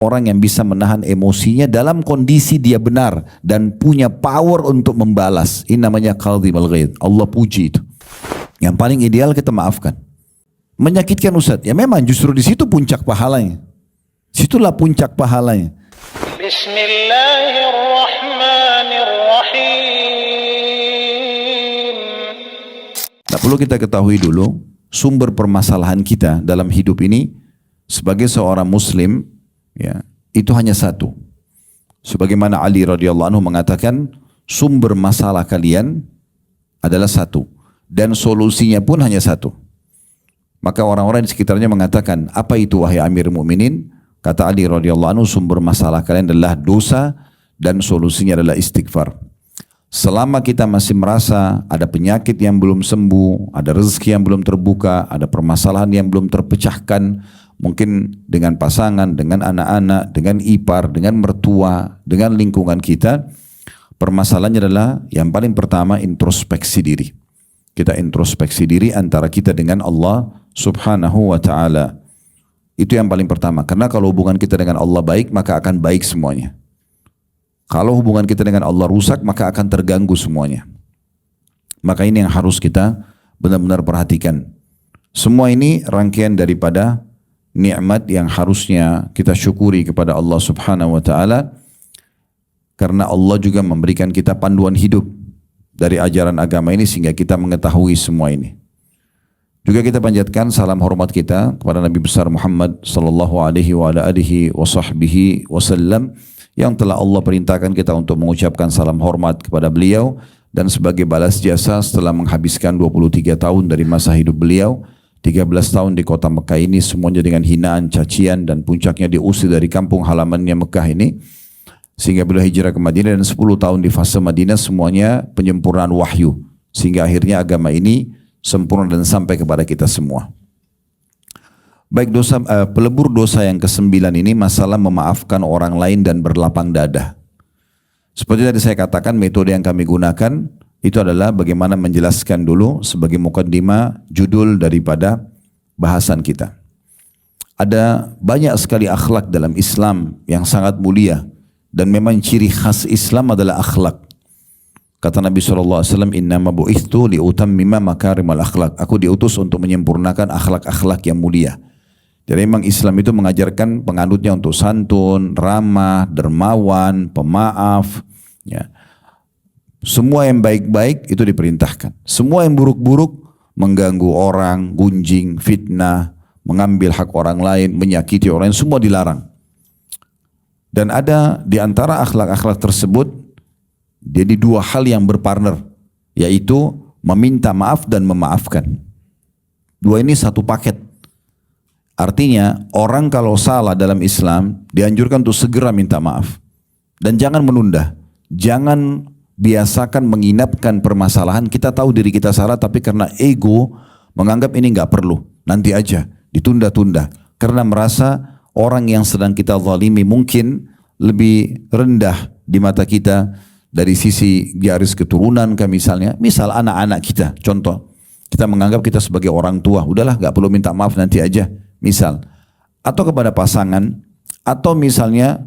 Orang yang bisa menahan emosinya dalam kondisi dia benar dan punya power untuk membalas. Ini namanya qadhimul ghaidh. Allah puji itu. Yang paling ideal kita maafkan. Menyakitkan Ustaz, ya memang justru di situ puncak pahalanya. Situlah puncak pahalanya. Bismillahirrahmanirrahim. Nah, perlu kita ketahui dulu sumber permasalahan kita dalam hidup ini sebagai seorang muslim, ya, itu hanya satu. Sebagaimana Ali radhiyallahu anhu mengatakan, sumber masalah kalian adalah satu dan solusinya pun hanya satu. Maka orang-orang di sekitarnya mengatakan, apa itu wahai Amir Mukminin? Kata Ali radhiyallahu anhu, sumber masalah kalian adalah dosa dan solusinya adalah istighfar. Selama kita masih merasa ada penyakit yang belum sembuh, ada rezeki yang belum terbuka, ada permasalahan yang belum terpecahkan, mungkin dengan pasangan, dengan anak-anak, dengan ipar, dengan mertua, dengan lingkungan kita, permasalahannya adalah yang paling pertama introspeksi diri. Kita introspeksi diri antara kita dengan Allah subhanahu wa ta'ala. Itu yang paling pertama. Karena kalau hubungan kita dengan Allah baik, maka akan baik semuanya. Kalau hubungan kita dengan Allah rusak, maka akan terganggu semuanya. Maka ini yang harus kita benar-benar perhatikan. Semua ini rangkaian daripada nikmat yang harusnya kita syukuri kepada Allah subhanahu wa ta'ala. Karena Allah juga memberikan kita panduan hidup dari ajaran agama ini sehingga kita mengetahui semua ini. Juga kita panjatkan salam hormat kita kepada Nabi besar Muhammad sallallahu alaihi wa ala alihi wa sahbihi wasallam yang telah Allah perintahkan kita untuk mengucapkan salam hormat kepada beliau dan sebagai balas jasa setelah menghabiskan 23 tahun dari masa hidup beliau, 13 tahun di kota Mekah ini semuanya dengan hinaan, cacian dan puncaknya diusir dari kampung halamannya Mekah ini sehingga beliau hijrah ke Madinah dan 10 tahun di fase Madinah semuanya penyempurnaan wahyu sehingga akhirnya agama ini sempurna dan sampai kepada kita semua. Baik, pelebur dosa yang ke-9 ini masalah memaafkan orang lain dan berlapang dada. Seperti tadi saya katakan, metode yang kami gunakan itu adalah bagaimana menjelaskan dulu sebagai mukaddimah judul daripada bahasan kita. Ada banyak sekali akhlak dalam Islam yang sangat mulia dan memang ciri khas Islam adalah akhlak. Kata Nabi SAW, innama bu'ithtu liutammima makarimal akhlak. Aku diutus untuk menyempurnakan akhlak-akhlak yang mulia. Jadi memang Islam itu mengajarkan penganutnya untuk santun, ramah, dermawan, pemaaf. Ya. Semua yang baik-baik itu diperintahkan. Semua yang buruk-buruk, mengganggu orang, gunjing, fitnah, mengambil hak orang lain, menyakiti orang lain, semua dilarang. Dan ada di antara akhlak-akhlak tersebut, jadi dua hal yang berpartner, yaitu meminta maaf dan memaafkan. Dua ini satu paket. Artinya orang kalau salah dalam Islam dianjurkan untuk segera minta maaf. Dan jangan menunda. Jangan biasakan menginapkan permasalahan. Kita tahu diri kita salah tapi karena ego menganggap ini nggak perlu. Nanti aja, ditunda-tunda. Karena merasa orang yang sedang kita zalimi mungkin lebih rendah di mata kita dari sisi garis keturunan misalnya. Misal anak-anak kita, contoh. Kita menganggap kita sebagai orang tua. Udahlah nggak perlu minta maaf nanti aja. Misal, atau kepada pasangan, atau misalnya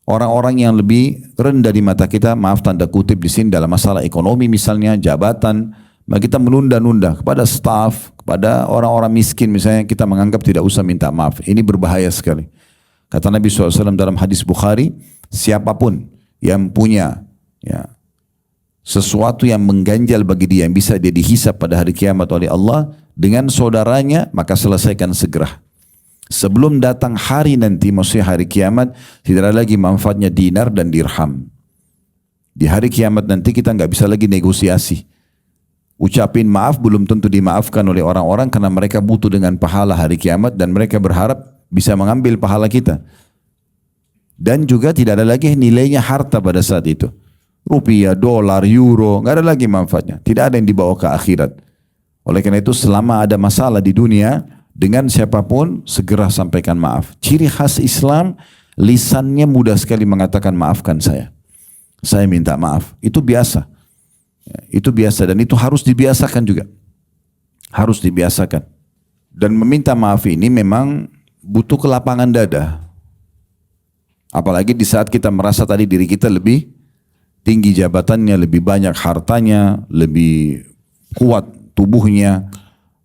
orang-orang yang lebih rendah di mata kita, maaf tanda kutip di sini dalam masalah ekonomi misalnya, jabatan, maka kita menunda-nunda kepada staf, kepada orang-orang miskin misalnya kita menganggap tidak usah minta maaf. Ini berbahaya sekali. Kata Nabi SAW dalam hadis Bukhari, siapapun yang punya sesuatu yang mengganjal bagi dia yang bisa dia dihisap pada hari kiamat oleh Allah dengan saudaranya, maka selesaikan segera. Sebelum datang hari nanti, maksudnya hari kiamat, tidak ada lagi manfaatnya dinar dan dirham. Di hari kiamat nanti kita nggak bisa lagi negosiasi. Ucapin maaf belum tentu dimaafkan oleh orang-orang karena mereka butuh dengan pahala hari kiamat dan mereka berharap bisa mengambil pahala kita. Dan juga tidak ada lagi nilainya harta pada saat itu. Rupiah, dolar, euro, nggak ada lagi manfaatnya. Tidak ada yang dibawa ke akhirat. Oleh karena itu selama ada masalah di dunia dengan siapapun segera sampaikan maaf. Ciri khas Islam, lisannya mudah sekali mengatakan maafkan saya. Saya minta maaf. Itu biasa. Itu biasa dan itu harus dibiasakan juga. Harus dibiasakan. Dan meminta maaf ini memang butuh kelapangan dada. Apalagi di saat kita merasa tadi diri kita lebih tinggi jabatannya, lebih banyak hartanya, lebih kuat tubuhnya,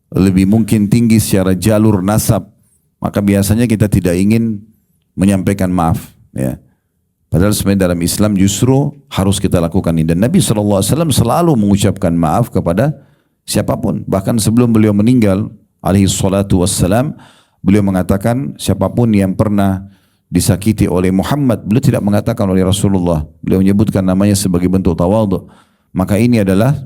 lebih mungkin tinggi secara jalur nasab, maka biasanya kita tidak ingin menyampaikan maaf. Ya. Padahal sebenarnya dalam Islam justru harus kita lakukan ini. Dan Nabi SAW selalu mengucapkan maaf kepada siapapun. Bahkan sebelum beliau meninggal, alaihi salatu wassalam, beliau mengatakan siapapun yang pernah disakiti oleh Muhammad, beliau tidak mengatakan oleh Rasulullah. Beliau menyebutkan namanya sebagai bentuk tawadhu. Maka ini adalah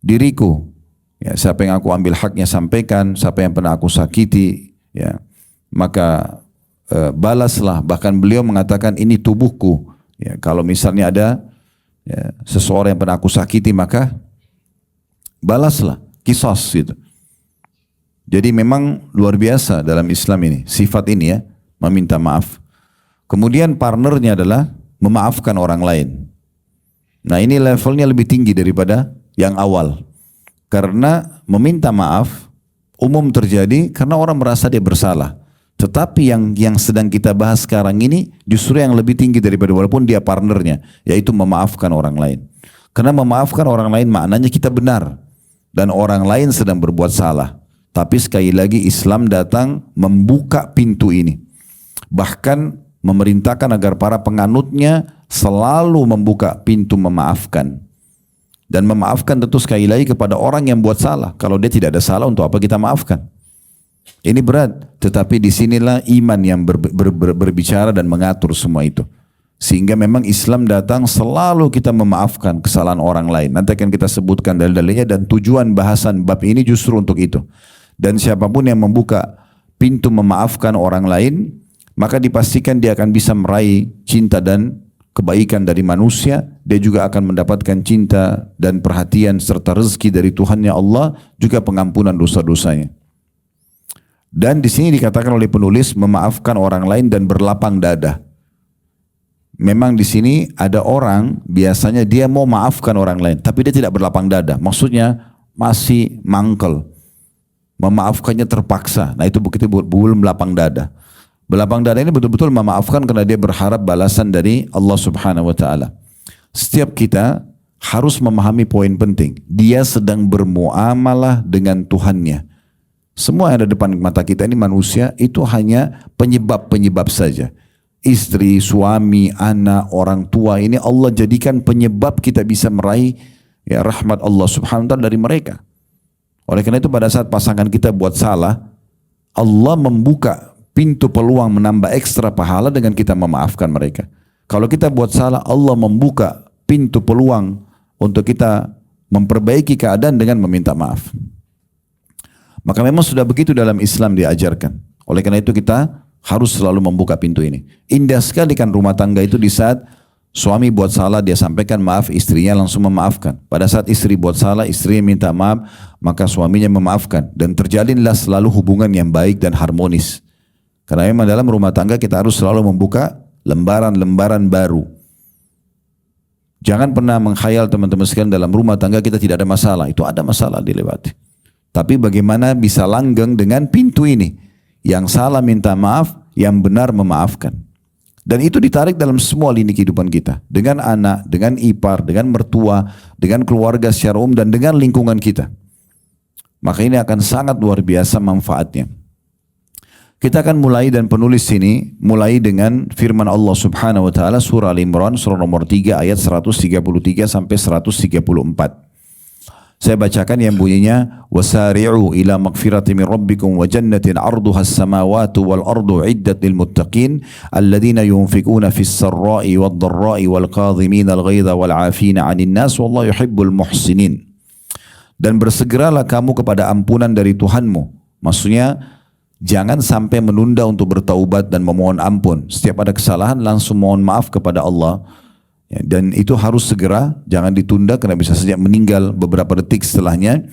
diriku. Ya, siapa yang aku ambil haknya sampaikan, siapa yang pernah aku sakiti, ya, maka balaslah. Bahkan beliau mengatakan ini tubuhku. Ya, kalau misalnya ada ya, seseorang yang pernah aku sakiti, maka balaslah, qisas gitu. Jadi memang luar biasa dalam Islam ini, sifat ini ya, meminta maaf. Kemudian partnernya adalah memaafkan orang lain. Nah ini levelnya lebih tinggi daripada yang awal. Karena meminta maaf umum terjadi karena orang merasa dia bersalah. Tetapi yang sedang kita bahas sekarang ini justru yang lebih tinggi daripada walaupun dia partnernya, yaitu memaafkan orang lain. Karena memaafkan orang lain maknanya kita benar dan orang lain sedang berbuat salah. Tapi sekali lagi Islam datang membuka pintu ini. Bahkan memerintahkan agar para penganutnya selalu membuka pintu memaafkan. Dan memaafkan tentu sekali lagi kepada orang yang buat salah. Kalau dia tidak ada salah, untuk apa kita maafkan? Ini berat, tetapi disinilah iman yang berbicara dan mengatur semua itu. Sehingga memang Islam datang selalu kita memaafkan kesalahan orang lain. Nanti akan kita sebutkan dalil-dalilnya dan tujuan bahasan bab ini justru untuk itu. Dan siapapun yang membuka pintu memaafkan orang lain, maka dipastikan dia akan bisa meraih cinta dan kebaikan dari manusia. Dia juga akan mendapatkan cinta dan perhatian serta rezeki dari Tuhannya Allah, juga pengampunan dosa-dosanya. Dan di sini dikatakan oleh penulis memaafkan orang lain dan berlapang dada. Memang di sini ada orang biasanya dia mau maafkan orang lain, tapi dia tidak berlapang dada. Maksudnya masih mangkel, memaafkannya terpaksa. Nah itu begitu belum lapang dada. Berlapang dada ini betul-betul memaafkan karena dia berharap balasan dari Allah Subhanahu Wa Taala. Setiap kita harus memahami poin penting. Dia sedang bermuamalah dengan Tuhannya. Semua yang ada depan mata kita ini manusia itu hanya penyebab-penyebab saja. Istri, suami, anak, orang tua ini Allah jadikan penyebab kita bisa meraih ya, rahmat Allah Subhanahu Wa Taala dari mereka. Oleh karena itu pada saat pasangan kita buat salah, Allah membuka pintu peluang menambah ekstra pahala dengan kita memaafkan mereka. Kalau kita buat salah, Allah membuka pintu peluang untuk kita memperbaiki keadaan dengan meminta maaf. Maka memang sudah begitu dalam Islam diajarkan. Oleh karena itu kita harus selalu membuka pintu ini. Indah sekali kan rumah tangga itu di saat suami buat salah dia sampaikan maaf, istrinya langsung memaafkan. Pada saat istri buat salah, istrinya minta maaf, maka suaminya memaafkan. Dan terjalinlah selalu hubungan yang baik dan harmonis. Karena memang dalam rumah tangga kita harus selalu membuka lembaran-lembaran baru. Jangan pernah menghayal teman-teman sekalian dalam rumah tangga kita tidak ada masalah. Itu ada masalah dilewati. Tapi bagaimana bisa langgeng dengan pintu ini? Yang salah minta maaf, yang benar memaafkan. Dan itu ditarik dalam semua lini kehidupan kita. Dengan anak, dengan ipar, dengan mertua, dengan keluarga secara umum, dan dengan lingkungan kita. Maka ini akan sangat luar biasa manfaatnya. Kita akan mulai dan penulis sini mulai dengan firman Allah Subhanahu wa taala surah Al-Imran surah nomor 3 ayat 133 sampai 134. Saya bacakan yang bunyinya wasari'u ila magfirati min rabbikum wa jannatin 'arduha as-samawati wal ardu 'iddat lil muttaqin alladziina yunfikuna fis sarra'i wad dharra'i wal kadhimina al ghaidha wal 'afina 'anil nas wallahu yuhibbul muhsinin. Dan bersegeralah kamu kepada ampunan dari Tuhanmu. Maksudnya jangan sampai menunda untuk bertaubat dan memohon ampun. Setiap ada kesalahan langsung mohon maaf kepada Allah. Ya, dan itu harus segera, jangan ditunda karena bisa saja meninggal beberapa detik setelahnya.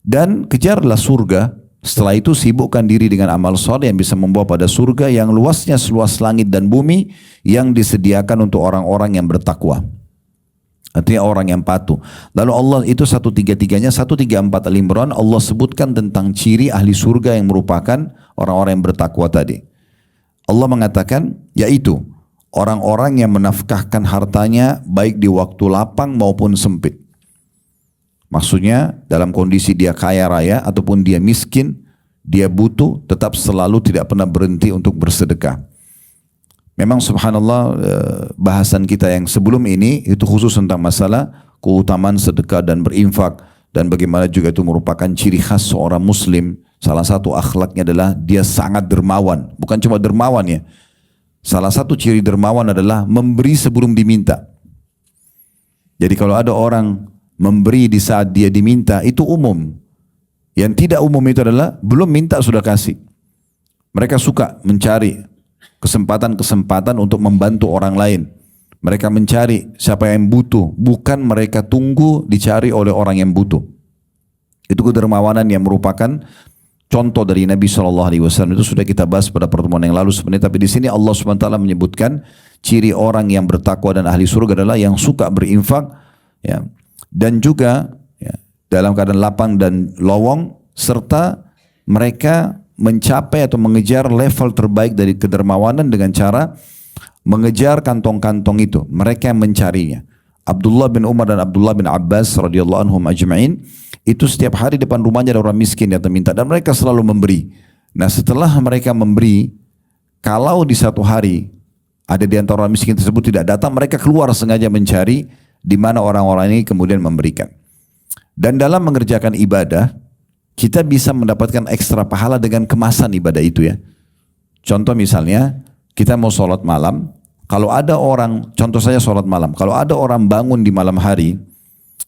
Dan kejarlah surga. Setelah itu sibukkan diri dengan amal soleh yang bisa membawa pada surga yang luasnya seluas langit dan bumi yang disediakan untuk orang-orang yang bertakwa. Artinya orang yang patuh. Lalu Allah itu 133-nya 134 Al-Imran Allah sebutkan tentang ciri ahli surga yang merupakan orang-orang yang bertakwa tadi. Allah mengatakan yaitu orang-orang yang menafkahkan hartanya baik di waktu lapang maupun sempit. Maksudnya dalam kondisi dia kaya raya ataupun dia miskin, dia butuh, tetap selalu tidak pernah berhenti untuk bersedekah. Memang subhanallah bahasan kita yang sebelum ini itu khusus tentang masalah keutamaan sedekah dan berinfak, dan bagaimana juga itu merupakan ciri khas seorang muslim. Salah satu akhlaknya adalah dia sangat dermawan. Bukan cuma dermawan ya. Salah satu ciri dermawan adalah memberi sebelum diminta. Jadi kalau ada orang memberi di saat dia diminta, itu umum. Yang tidak umum itu adalah belum minta sudah kasih. Mereka suka mencari kesempatan-kesempatan untuk membantu orang lain. Mereka mencari siapa yang butuh, bukan mereka tunggu dicari oleh orang yang butuh. Itu kedermawanan yang merupakan contoh dari Nabi SAW. Itu sudah kita bahas pada pertemuan yang lalu sebenarnya. Tapi di sini Allah SWT menyebutkan ciri orang yang bertakwa dan ahli surga adalah yang suka berinfak, ya, dan juga ya, dalam keadaan lapang dan lowong, serta mereka mencapai atau mengejar level terbaik dari kedermawanan dengan cara mengejar kantong-kantong itu. Mereka yang mencarinya. Abdullah bin Umar dan Abdullah bin Abbas radhiyallahu anhum ajma'in, itu setiap hari depan rumahnya ada orang miskin yang minta, dan mereka selalu memberi. Nah setelah mereka memberi, kalau di satu hari ada di antara orang miskin tersebut tidak datang, mereka keluar sengaja mencari di mana orang-orang ini kemudian memberikan. Dan dalam mengerjakan ibadah, kita bisa mendapatkan ekstra pahala dengan kemasan ibadah itu ya. Contoh misalnya, kita mau sholat malam, kalau ada orang, contoh saya sholat malam, kalau ada orang bangun di malam hari,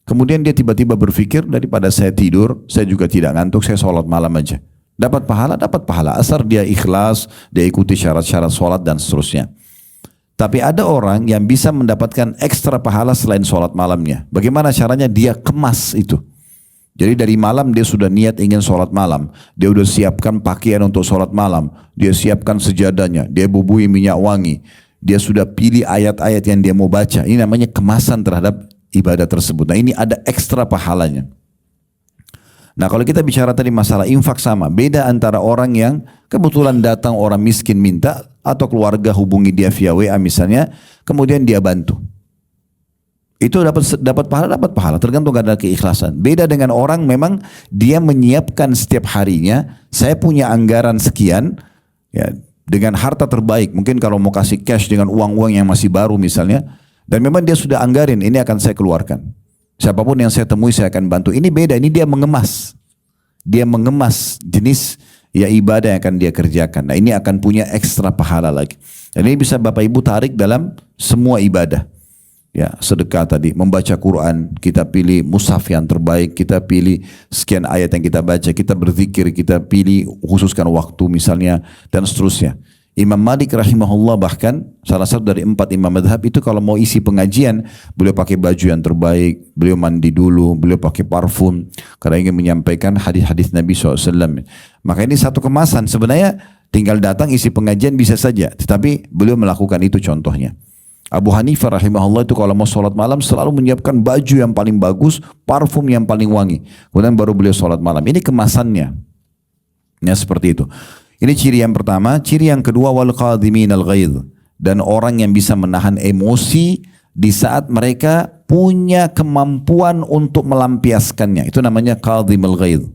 kemudian dia tiba-tiba berpikir, daripada saya tidur, saya juga tidak ngantuk, saya sholat malam aja. Dapat pahala, asal dia ikhlas, dia ikuti syarat-syarat sholat dan seterusnya. Tapi ada orang yang bisa mendapatkan ekstra pahala selain sholat malamnya. Bagaimana caranya? Dia kemas itu. Jadi dari malam dia sudah niat ingin sholat malam. Dia sudah siapkan pakaian untuk sholat malam. Dia siapkan sejadahnya. Dia bubui minyak wangi. Dia sudah pilih ayat-ayat yang dia mau baca. Ini namanya kemasan terhadap ibadah tersebut. Nah ini ada ekstra pahalanya. Nah kalau kita bicara tadi masalah infak sama. Beda antara orang yang kebetulan datang orang miskin minta, atau keluarga hubungi dia via WA misalnya, kemudian dia bantu. Itu dapat pahala, tergantung ada keikhlasan. Beda dengan orang memang dia menyiapkan setiap harinya, saya punya anggaran sekian, ya, dengan harta terbaik. Mungkin kalau mau kasih cash dengan uang-uang yang masih baru misalnya, dan memang dia sudah anggarin, ini akan saya keluarkan. Siapapun yang saya temui saya akan bantu. Ini beda, ini dia mengemas. Dia mengemas jenis ya ibadah yang akan dia kerjakan. Nah ini akan punya ekstra pahala lagi. Dan ini bisa Bapak Ibu tarik dalam semua ibadah. Ya, sedekah tadi, membaca Quran, kita pilih mushaf yang terbaik, kita pilih sekian ayat yang kita baca, kita berzikir, kita pilih khususkan waktu misalnya, dan seterusnya. Imam Malik rahimahullah bahkan salah satu dari 4 imam madhab itu kalau mau isi pengajian, beliau pakai baju yang terbaik, beliau mandi dulu, beliau pakai parfum karena ingin menyampaikan hadis-hadis Nabi SAW. Maka ini satu kemasan, sebenarnya tinggal datang isi pengajian bisa saja, tetapi beliau melakukan itu contohnya. Abu Hanifah rahimahullah itu kalau mau sholat malam selalu menyiapkan baju yang paling bagus, parfum yang paling wangi. Kemudian baru beliau sholat malam. Ini kemasannya. Ya seperti itu. Ini ciri yang pertama. Ciri yang kedua, wal qadhimin al ghaidh. Dan orang yang bisa menahan emosi di saat mereka punya kemampuan untuk melampiaskannya. Itu namanya qadhim al ghaidh.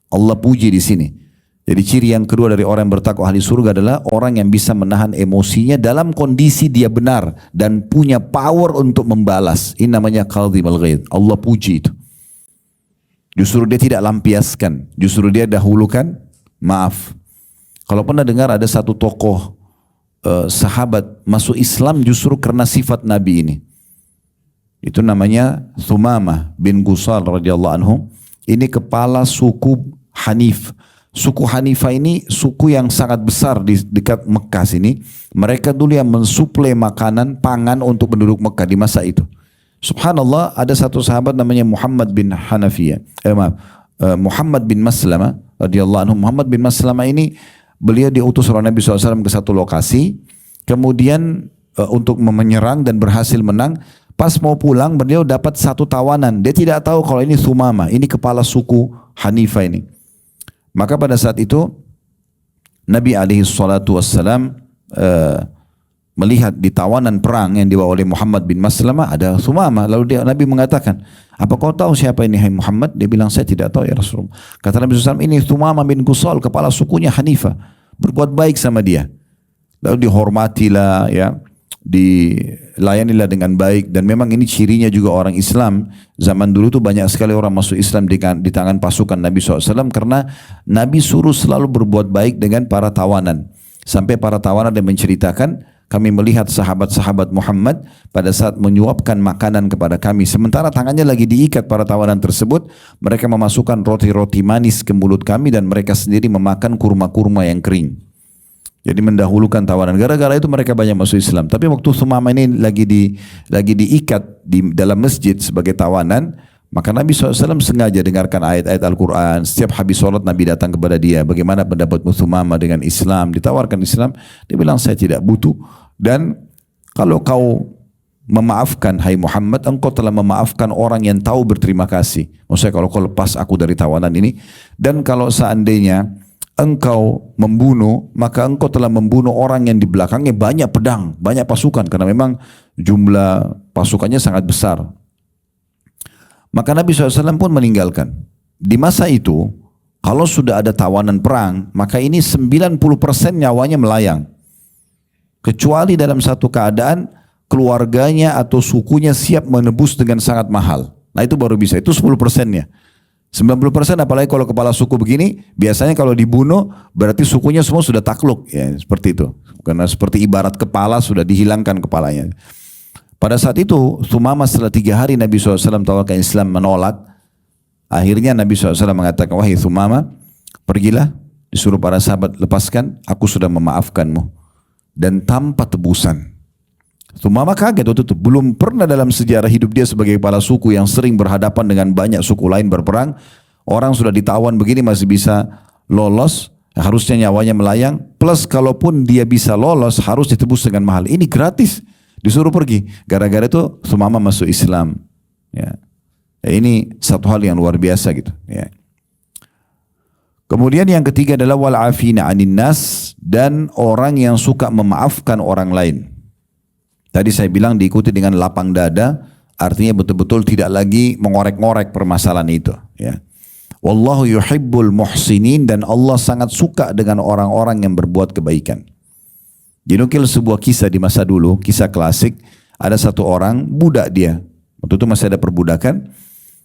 Allah puji di sini. Jadi ciri yang kedua dari orang yang bertakwa ahli surga adalah orang yang bisa menahan emosinya dalam kondisi dia benar dan punya power untuk membalas. Ini namanya qadhim al ghaidh. Allah puji itu. Justru dia tidak lampiaskan, justru dia dahulukan maaf. Kalau pernah dengar ada satu tokoh sahabat masuk Islam justru karena sifat Nabi ini. Itu namanya Thumamah bin Gusal radhiyallahu anhu. Ini kepala suku Hanif. Suku Hanifah ini suku yang sangat besar di dekat Mekah sini. Mereka dulu yang mensuplai makanan, pangan untuk penduduk Mekah di masa itu. Subhanallah, ada satu sahabat namanya Muhammad bin Hanafiyah. Muhammad bin Maslama radhiyallahu anhu. Muhammad bin Maslama ini beliau diutus oleh Nabi SAW ke satu lokasi. Kemudian untuk menyerang dan berhasil menang. Pas mau pulang beliau dapat satu tawanan. Dia tidak tahu kalau ini Thumamah, ini kepala suku Hanifah ini. Maka pada saat itu Nabi alaihi salatu wassalam melihat di tawanan perang yang dibawa oleh Muhammad bin Maslamah ada Thumamah. Lalu Nabi mengatakan, apa kau tahu siapa ini hai Muhammad? Dia bilang, saya tidak tahu ya Rasulullah. Kata Nabi SAW, ini Thumamah bin Qusal, kepala sukunya Hanifah. Berbuat baik sama dia. Lalu dihormatilah, ya, dilayanilah dengan baik. Dan memang ini cirinya juga orang Islam. Zaman dulu tuh banyak sekali orang masuk Islam di tangan pasukan Nabi SAW, karena Nabi suruh selalu berbuat baik dengan para tawanan. Sampai para tawanan yang menceritakan, kami melihat sahabat-sahabat Muhammad pada saat menyuapkan makanan kepada kami, sementara tangannya lagi diikat para tawanan tersebut, mereka memasukkan roti-roti manis ke mulut kami dan mereka sendiri memakan kurma-kurma yang kering. Jadi mendahulukan tawanan. Gara-gara itu mereka banyak masuk Islam. Tapi waktu Thumamah ini lagi diikat di dalam masjid sebagai tawanan, maka Nabi SAW sengaja dengarkan ayat-ayat Al-Quran. Setiap habis sholat Nabi datang kepada dia. Bagaimana pendapatmu Thumamah dengan Islam? Ditawarkan Islam. Dia bilang, saya tidak butuh. Dan kalau kau memaafkan, hai Muhammad, engkau telah memaafkan orang yang tahu berterima kasih. Maksudnya kalau kau lepas aku dari tawanan ini. Dan kalau seandainya engkau membunuh, maka engkau telah membunuh orang yang di belakangnya banyak pedang, banyak pasukan. Karena memang jumlah pasukannya sangat besar. Maka Nabi SAW pun meninggalkan. Di masa itu, kalau sudah ada tawanan perang, maka ini 90% nyawanya melayang. Kecuali dalam satu keadaan, keluarganya atau sukunya siap menebus dengan sangat mahal. Nah itu baru bisa, itu 10%-nya. 90% apalagi kalau kepala suku begini, biasanya kalau dibunuh, berarti sukunya semua sudah takluk. Ya, seperti itu. Karena seperti ibarat kepala, sudah dihilangkan kepalanya. Pada saat itu, Thumamah setelah 3 hari Nabi SAW tawarkan Islam menolak. Akhirnya Nabi SAW mengatakan, wahai Thumamah, pergilah, disuruh para sahabat lepaskan, aku sudah memaafkanmu. Dan tanpa tebusan. Thumamah kaget waktu itu. Belum pernah dalam sejarah hidup dia sebagai kepala suku yang sering berhadapan dengan banyak suku lain berperang. Orang sudah ditawan begini masih bisa lolos. Harusnya nyawanya melayang. Plus kalaupun dia bisa lolos harus ditebus dengan mahal. Ini gratis. Disuruh pergi. Gara-gara itu Thumamah masuk Islam. Ya. Ini satu hal yang luar biasa gitu. Ya. Kemudian yang ketiga adalah wal'afina 'anin nas, dan orang yang suka memaafkan orang lain. Tadi saya bilang diikuti dengan lapang dada, artinya betul-betul tidak lagi mengorek-ngorek permasalahan itu. Ya. Wallahu yuhibbul muhsinin, dan Allah sangat suka dengan orang-orang yang berbuat kebaikan. Dinukil sebuah kisah di masa dulu, kisah klasik. Ada satu orang, budak dia. Waktu itu masih ada perbudakan.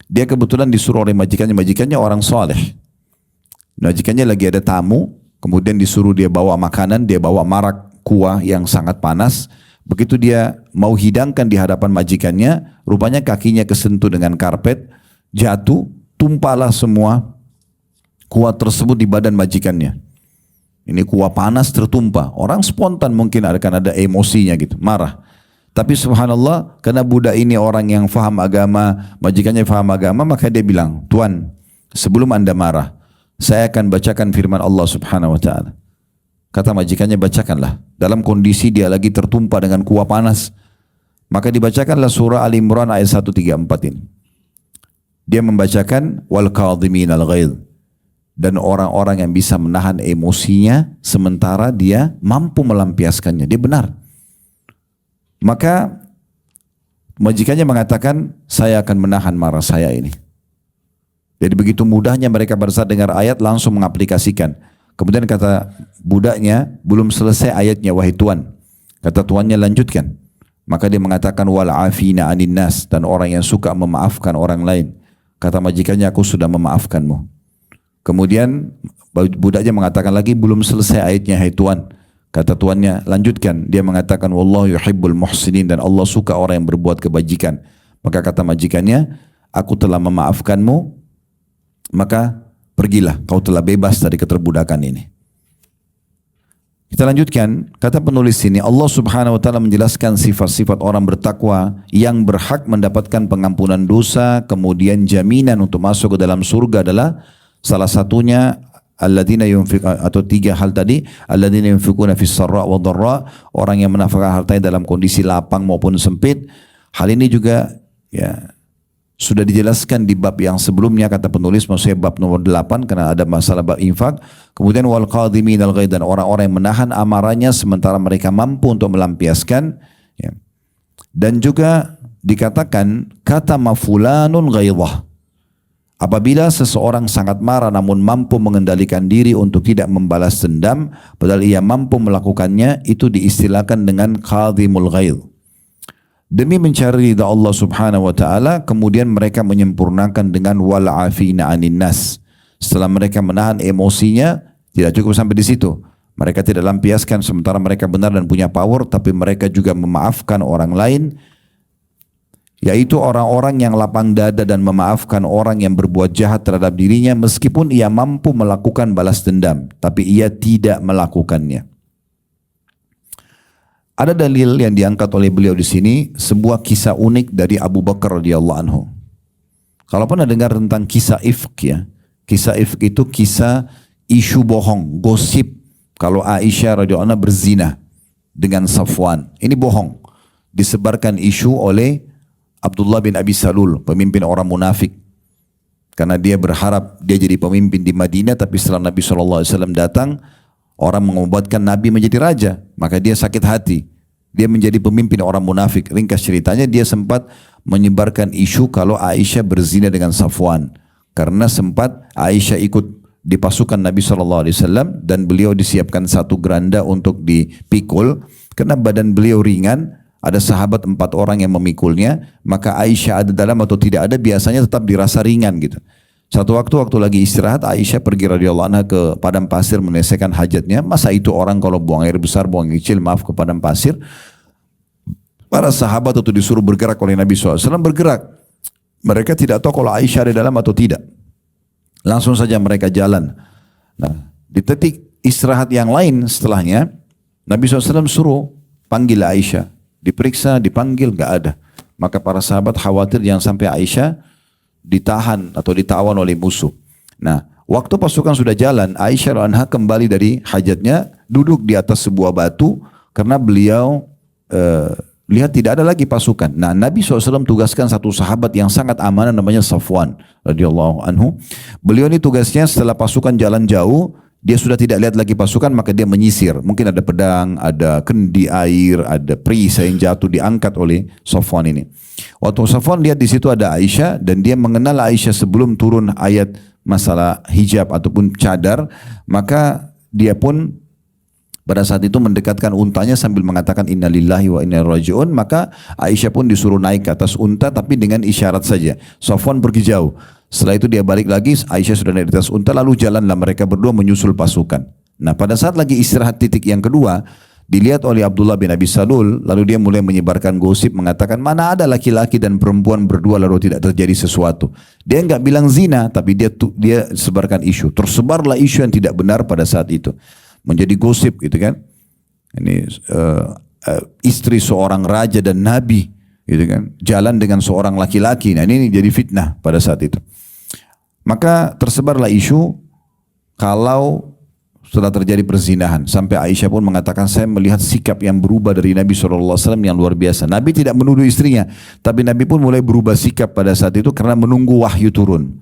Dia kebetulan disuruh oleh majikannya orang soleh. Majikannya lagi ada tamu, kemudian disuruh dia bawa makanan, dia bawa marak kuah yang sangat panas. Begitu dia mau hidangkan di hadapan majikannya, rupanya kakinya kesentuh dengan karpet, jatuh, tumpahlah semua kuah tersebut di badan majikannya. Ini kuah panas tertumpah. Orang spontan mungkin akan ada emosinya gitu, marah. Tapi subhanallah, karena budak ini orang yang faham agama, majikannya faham agama, maka dia bilang, Tuan, sebelum anda marah, saya akan bacakan firman Allah subhanahu wa ta'ala. Kata majikannya, bacakanlah. Dalam kondisi dia lagi tertumpah dengan kuah panas. Maka dibacakanlah surah Al-Imran ayat 134 ini. Dia membacakan, wal kadhimin al-ghaidh. Dan orang-orang yang bisa menahan emosinya sementara dia mampu melampiaskannya. Dia benar. Maka majikannya mengatakan, saya akan menahan marah saya ini. Jadi begitu mudahnya mereka pada saat dengar ayat langsung mengaplikasikan. Kemudian kata budaknya, belum selesai ayatnya wahai Tuan. Kata tuannya, lanjutkan. Maka dia mengatakan wal afina 'anin nas, dan orang yang suka memaafkan orang lain. Kata majikannya, aku sudah memaafkanmu. Kemudian budaknya mengatakan lagi, belum selesai ayatnya hai Tuan. Kata tuannya, lanjutkan. Dia mengatakan wallahu yuhibbul muhsinin, dan Allah suka orang yang berbuat kebajikan. Maka kata majikannya, aku telah memaafkanmu, maka pergilah, kau telah bebas dari keterbudakan ini. Kita lanjutkan, kata penulis ini, Allah subhanahu wa ta'ala menjelaskan sifat-sifat orang bertakwa yang berhak mendapatkan pengampunan dosa, kemudian jaminan untuk masuk ke dalam surga adalah salah satunya alladzina yunfiquna, atau 3 hal tadi, alladzina yunfiquna fis sarra wa dharra, orang yang menafkahkan hartanya dalam kondisi lapang maupun sempit. Hal ini juga ya Sudah dijelaskan di bab yang sebelumnya, kata penulis, maksudnya bab nomor 8, karena ada masalah bab infak. Kemudian wal qadhiminal ghaidh, dan orang-orang yang menahan amarahnya sementara mereka mampu untuk melampiaskan. Ya. Dan juga dikatakan kata mafulanun ghaidhah. Apabila seseorang sangat marah namun mampu mengendalikan diri untuk tidak membalas dendam, padahal ia mampu melakukannya, itu diistilahkan dengan qadhimul ghaidh. Demi mencari ridha Allah subhanahu wa ta'ala, kemudian mereka menyempurnakan dengan wal afina anin nas. Setelah mereka menahan emosinya, tidak cukup sampai di situ. Mereka tidak lampiaskan sementara mereka benar dan punya power, tapi mereka juga memaafkan orang lain, yaitu orang-orang yang lapang dada dan memaafkan orang yang berbuat jahat terhadap dirinya meskipun ia mampu melakukan balas dendam, tapi ia tidak melakukannya. Ada dalil yang diangkat oleh beliau di sini, sebuah kisah unik dari Abu Bakar radhiyallahu anhu. Kalau pernah dengar tentang kisah ifk ya, kisah ifk itu kisah isu bohong, gosip kalau Aisyah radhiyallahu anha berzina dengan Safwan. Ini bohong, disebarkan isu oleh Abdullah bin Abi Salul, pemimpin orang munafik. Karena dia berharap dia jadi pemimpin di Madinah, tapi setelah Nabi SAW datang, orang mengobatkan Nabi menjadi raja, maka dia sakit hati. Dia menjadi pemimpin orang munafik. Ringkas ceritanya, dia sempat menyebarkan isu kalau Aisyah berzina dengan Safwan. Karena sempat Aisyah ikut di pasukan Nabi SAW dan beliau disiapkan satu geranda untuk dipikul. Karena badan beliau ringan, ada sahabat 4 orang yang memikulnya, maka Aisyah ada dalam atau tidak ada, biasanya tetap dirasa ringan gitu. Satu waktu lagi istirahat, Aisyah pergi radhiyallahu anha ke padang pasir menyelesaikan hajatnya. Masa itu orang kalau buang air besar, buang air kecil, maaf, ke padang pasir. Para sahabat itu disuruh bergerak oleh Nabi SAW, bergerak. Mereka tidak tahu kalau Aisyah ada dalam atau tidak. Langsung saja mereka jalan. Nah, di titik istirahat yang lain setelahnya, Nabi SAW suruh panggil Aisyah. Diperiksa, dipanggil, gak ada. Maka para sahabat khawatir jangan sampai Aisyah ditahan atau ditawan oleh musuh. Nah, waktu pasukan sudah jalan, Aisyah anha kembali dari hajatnya, duduk di atas sebuah batu karena beliau lihat tidak ada lagi pasukan. Nah, Nabi SAW tugaskan satu sahabat yang sangat amanah namanya Safwan radhiyallahu anhu. Beliau ini tugasnya setelah pasukan jalan jauh, dia sudah tidak lihat lagi pasukan, maka dia menyisir. Mungkin ada pedang, ada kendi air, ada perisai yang jatuh, diangkat oleh Safwan ini. Waktu Safwan lihat di situ ada Aisyah, dan dia mengenal Aisyah sebelum turun ayat masalah hijab ataupun cadar, maka dia pun pada saat itu mendekatkan untanya sambil mengatakan inna lillahi wa inna ilaihi raji'un. Maka Aisyah pun disuruh naik ke atas unta, tapi dengan isyarat saja. Safwan pergi jauh. Setelah itu dia balik lagi, Aisyah sudah naik di atas unta, lalu jalanlah mereka berdua menyusul pasukan. Nah, pada saat lagi istirahat titik yang kedua, dilihat oleh Abdullah bin Abi Salul, lalu dia mulai menyebarkan gosip mengatakan mana ada laki-laki dan perempuan berdua lalu tidak terjadi sesuatu. Dia enggak bilang zina, tapi dia sebarkan isu. Tersebarlah isu yang tidak benar pada saat itu. Menjadi gosip gitu kan. Ini istri seorang raja dan nabi gitu kan, jalan dengan seorang laki-laki. Nah, ini jadi fitnah pada saat itu. Maka tersebarlah isu kalau setelah terjadi perzinahan, sampai Aisyah pun mengatakan saya melihat sikap yang berubah dari Nabi SAW yang luar biasa. Nabi tidak menuduh istrinya, tapi Nabi pun mulai berubah sikap pada saat itu karena menunggu wahyu turun.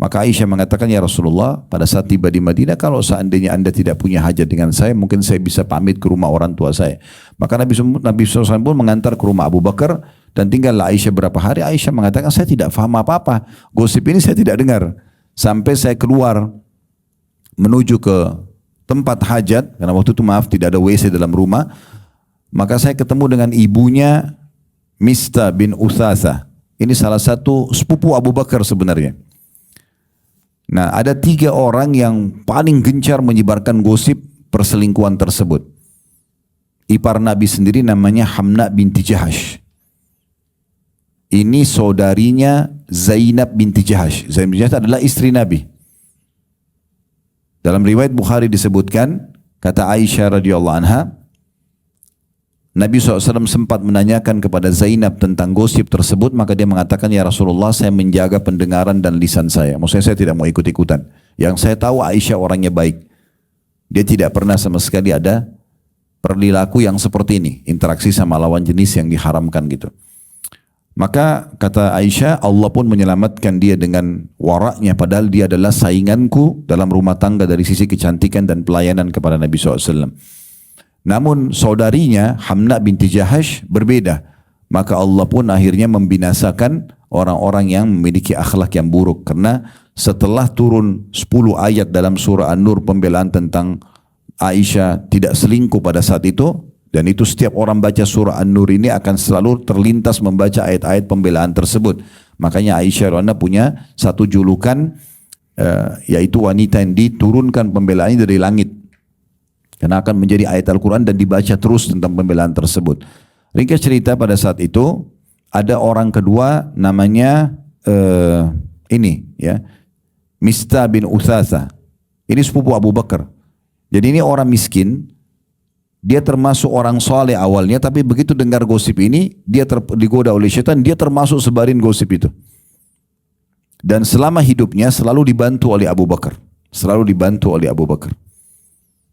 Maka Aisyah mengatakan, ya Rasulullah, pada saat tiba di Madinah, kalau seandainya anda tidak punya hajat dengan saya, mungkin saya bisa pamit ke rumah orang tua saya. Maka Nabi SAW pun mengantar ke rumah Abu Bakar, dan tinggallah Aisyah berapa hari. Aisyah mengatakan, saya tidak faham apa-apa. Gosip ini saya tidak dengar. Sampai saya keluar menuju ke tempat hajat, karena waktu itu maaf tidak ada WC dalam rumah. Maka saya ketemu dengan ibunya Mistah bin Uthathah. Ini salah satu sepupu Abu Bakar sebenarnya. Nah, ada 3 orang yang paling gencar menyebarkan gosip perselingkuhan tersebut. Ipar Nabi sendiri namanya Hamna binti Jahash. Ini saudarinya Zainab binti Jahash. Zainab binti Jahash adalah istri Nabi. Dalam riwayat Bukhari disebutkan, kata Aisyah radhiyallahu anha, Nabi SAW sempat menanyakan kepada Zainab tentang gosip tersebut, maka dia mengatakan, ya Rasulullah, saya menjaga pendengaran dan lisan saya. Maksudnya saya tidak mau ikut-ikutan. Yang saya tahu Aisyah orangnya baik. Dia tidak pernah sama sekali ada perilaku yang seperti ini, interaksi sama lawan jenis yang diharamkan gitu. Maka kata Aisyah, Allah pun menyelamatkan dia dengan waraknya, padahal dia adalah sainganku dalam rumah tangga dari sisi kecantikan dan pelayanan kepada Nabi SAW. Namun saudarinya Hamna binti Jahash berbeda. Maka Allah pun akhirnya membinasakan orang-orang yang memiliki akhlak yang buruk. Karena setelah turun 10 ayat dalam surah An-Nur pembelaan tentang Aisyah tidak selingkuh pada saat itu, dan itu setiap orang baca surah An-Nur ini akan selalu terlintas membaca ayat-ayat pembelaan tersebut. Makanya Aisyah radhiyallahu anha punya satu julukan, yaitu wanita yang diturunkan pembelaannya dari langit. Karena akan menjadi ayat Al-Quran dan dibaca terus tentang pembelaan tersebut. Ringkas cerita, pada saat itu ada orang kedua namanya Mistah bin Utsatsa. Ini sepupu Abu Bakar. Jadi ini orang miskin. Dia termasuk orang soleh awalnya, tapi begitu dengar gosip ini, dia digoda oleh syaitan, dia termasuk sebarin gosip itu. Dan selama hidupnya selalu dibantu oleh Abu Bakar. Selalu dibantu oleh Abu Bakar.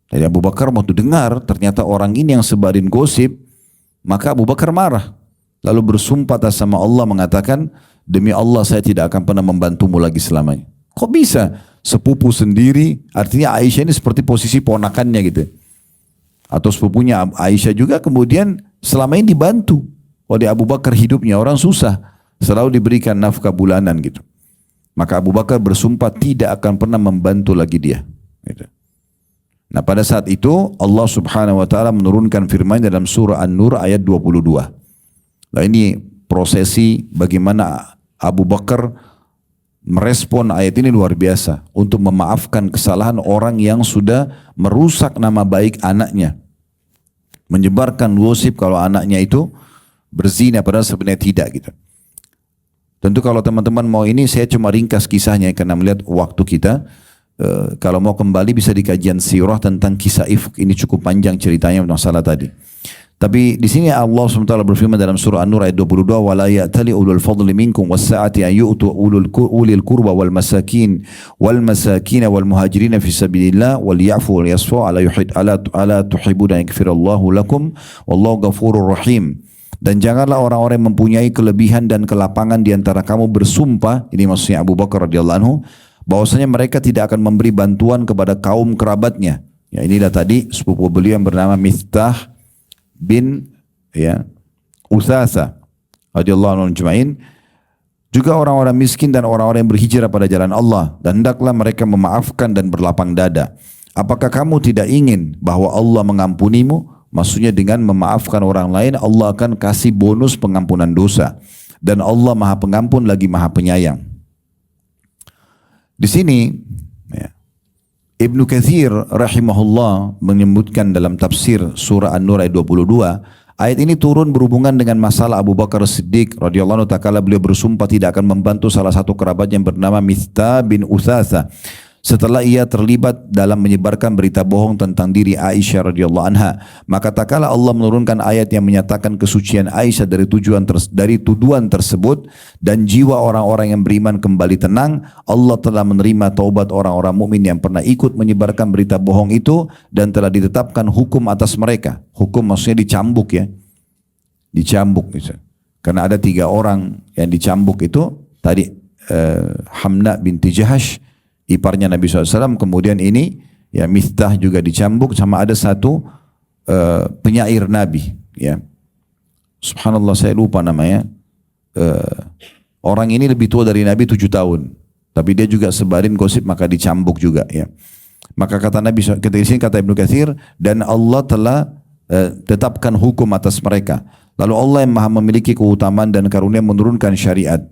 Jadi Abu Bakar waktu dengar ternyata orang ini yang sebarin gosip, maka Abu Bakar marah. Lalu bersumpah atas sama Allah mengatakan, demi Allah saya tidak akan pernah membantumu lagi selamanya. Kok bisa? Sepupu sendiri, artinya Aisyah ini seperti posisi ponakannya gitu. Atau sepupunya Aisyah juga kemudian selama ini dibantu oleh Abu Bakar hidupnya, orang susah, selalu diberikan nafkah bulanan gitu. Maka Abu Bakar bersumpah tidak akan pernah membantu lagi dia gitu. Nah pada saat itu Allah subhanahu wa ta'ala menurunkan firman dalam surah An-Nur ayat 22. Nah ini prosesi bagaimana Abu Bakar merespon ayat ini luar biasa untuk memaafkan kesalahan orang yang sudah merusak nama baik anaknya, menyebarkan gosip kalau anaknya itu berzina padahal sebenarnya tidak gitu. Tentu kalau teman-teman mau ini saya cuma ringkas kisahnya karena melihat waktu kita. Kalau mau kembali bisa di kajian sirah tentang kisah ifk, ini cukup panjang ceritanya masalah tadi. Tapi di sini Allah SWT berfirman dalam surah An-Nur ayat 22, "Wala ya'tali ulul fadli minkum was-sa'ati an yu'tu ulil qurba wal masakin wal muhajirin fi sabilillah wal ya'fu wal yasfu ala tuhibbuna yaghfirallahu lakum wallahu ghafurur rahim." Dan janganlah orang-orang yang mempunyai kelebihan dan kelapangan di antara kamu bersumpah, ini maksudnya Abu Bakar radhiyallahu anhu, bahwasanya mereka tidak akan memberi bantuan kepada kaum kerabatnya. Ya inilah tadi sepupu beliau yang bernama Mistah bin Utsatsa radhiyallahu anhu ajma'in, juga orang-orang miskin dan orang-orang yang berhijrah pada jalan Allah, dan hendaklah mereka memaafkan dan berlapang dada. Apakah kamu tidak ingin bahwa Allah mengampunimu? Maksudnya dengan memaafkan orang lain Allah akan kasih bonus pengampunan dosa, dan Allah Maha Pengampun lagi Maha Penyayang. Di sini Ibnu Katsir rahimahullah menyebutkan dalam tafsir surah An-Nur ayat 22, ayat ini turun berhubungan dengan masalah Abu Bakar Siddiq radhiyallahu anhu taala, beliau bersumpah tidak akan membantu salah satu kerabat yang bernama Mistah bin Utsatsa setelah ia terlibat dalam menyebarkan berita bohong tentang diri Aisyah radhiyallahu anha. Maka tak kala Allah menurunkan ayat yang menyatakan kesucian Aisyah dari tuduhan tersebut, dan jiwa orang-orang yang beriman kembali tenang. Allah telah menerima taubat orang-orang mukmin yang pernah ikut menyebarkan berita bohong itu, dan telah ditetapkan hukum atas mereka. Hukum maksudnya dicambuk ya. Dicambuk gitu. Karena ada 3 orang yang dicambuk itu tadi, Hamna binti Jahash iparnya Nabi SAW, kemudian ini ya Mistah juga dicambuk, sama ada satu penyair Nabi ya. Subhanallah saya lupa namanya. Orang ini lebih tua dari Nabi 7 tahun, tapi dia juga sebarin gosip maka dicambuk juga ya. Maka kata Nabi, di sini kata Ibnu Katsir, dan Allah telah tetapkan hukum atas mereka. Lalu Allah yang maha memiliki keutamaan dan karunia menurunkan syariat.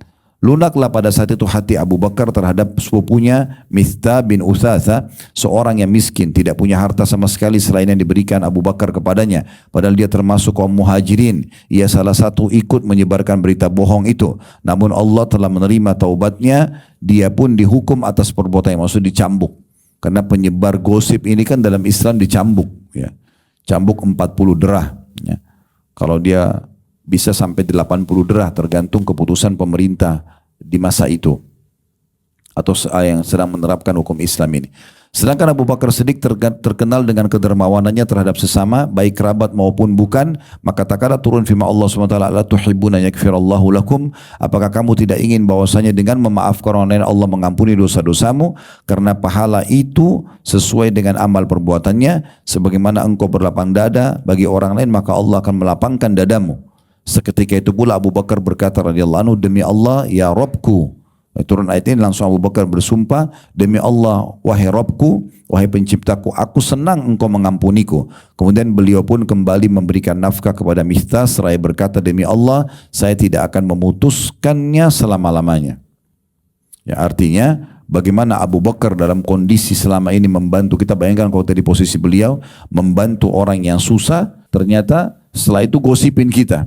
Lunaklah pada saat itu hati Abu Bakar terhadap sepupunya Mistah bin Utsatsa, seorang yang miskin, tidak punya harta sama sekali selain yang diberikan Abu Bakar kepadanya. Padahal dia termasuk kaum muhajirin. Ia salah satu ikut menyebarkan berita bohong itu. Namun Allah telah menerima taubatnya. Dia pun dihukum atas perbuatannya, maksud dicambuk. Karena penyebar gosip ini kan dalam Islam dicambuk. Ya. Cambuk 40 derah. Ya. Kalau dia bisa sampai 80 derah tergantung keputusan pemerintah di masa itu. atau yang sedang menerapkan hukum Islam ini. Sedangkan Abu Bakar Siddiq terkenal dengan kedermawanannya terhadap sesama, baik kerabat maupun bukan, maka tak kala turun firman Allah SWT, la tuhibbuna yakfirallahu lakum, apakah kamu tidak ingin bahwasanya dengan memaafkan orang lain Allah mengampuni dosa-dosamu, karena pahala itu sesuai dengan amal perbuatannya, sebagaimana engkau berlapang dada bagi orang lain, maka Allah akan melapangkan dadamu. Seketika itu pula Abu Bakar berkata radhiyallahu anhu, demi Allah ya Rabbku. Turun ayat ini langsung Abu Bakar bersumpah, demi Allah wahai Rabbku, wahai penciptaku, aku senang engkau mengampuniku. Kemudian beliau pun kembali memberikan nafkah kepada Mistah seraya berkata, demi Allah saya tidak akan memutuskannya selama-lamanya. Ya, artinya bagaimana Abu Bakar dalam kondisi selama ini membantu, kita bayangkan kalau tadi posisi beliau membantu orang yang susah, ternyata setelah itu gosipin kita.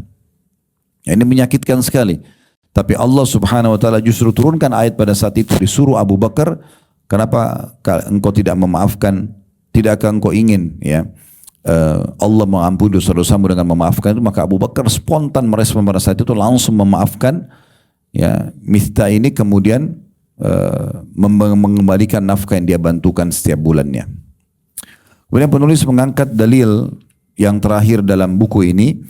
Ya, ini menyakitkan sekali. Tapi Allah Subhanahu wa taala justru turunkan ayat pada saat itu, disuruh Abu Bakar, kenapa engkau tidak memaafkan, tidakkah engkau ingin ya Allah mengampuni dosa-dosamu dengan memaafkan itu? Maka Abu Bakar spontan merespon pada saat itu, langsung memaafkan ya Mistah ini, kemudian mengembalikan nafkah yang dia bantukan setiap bulannya. Kemudian penulis mengangkat dalil yang terakhir dalam buku ini,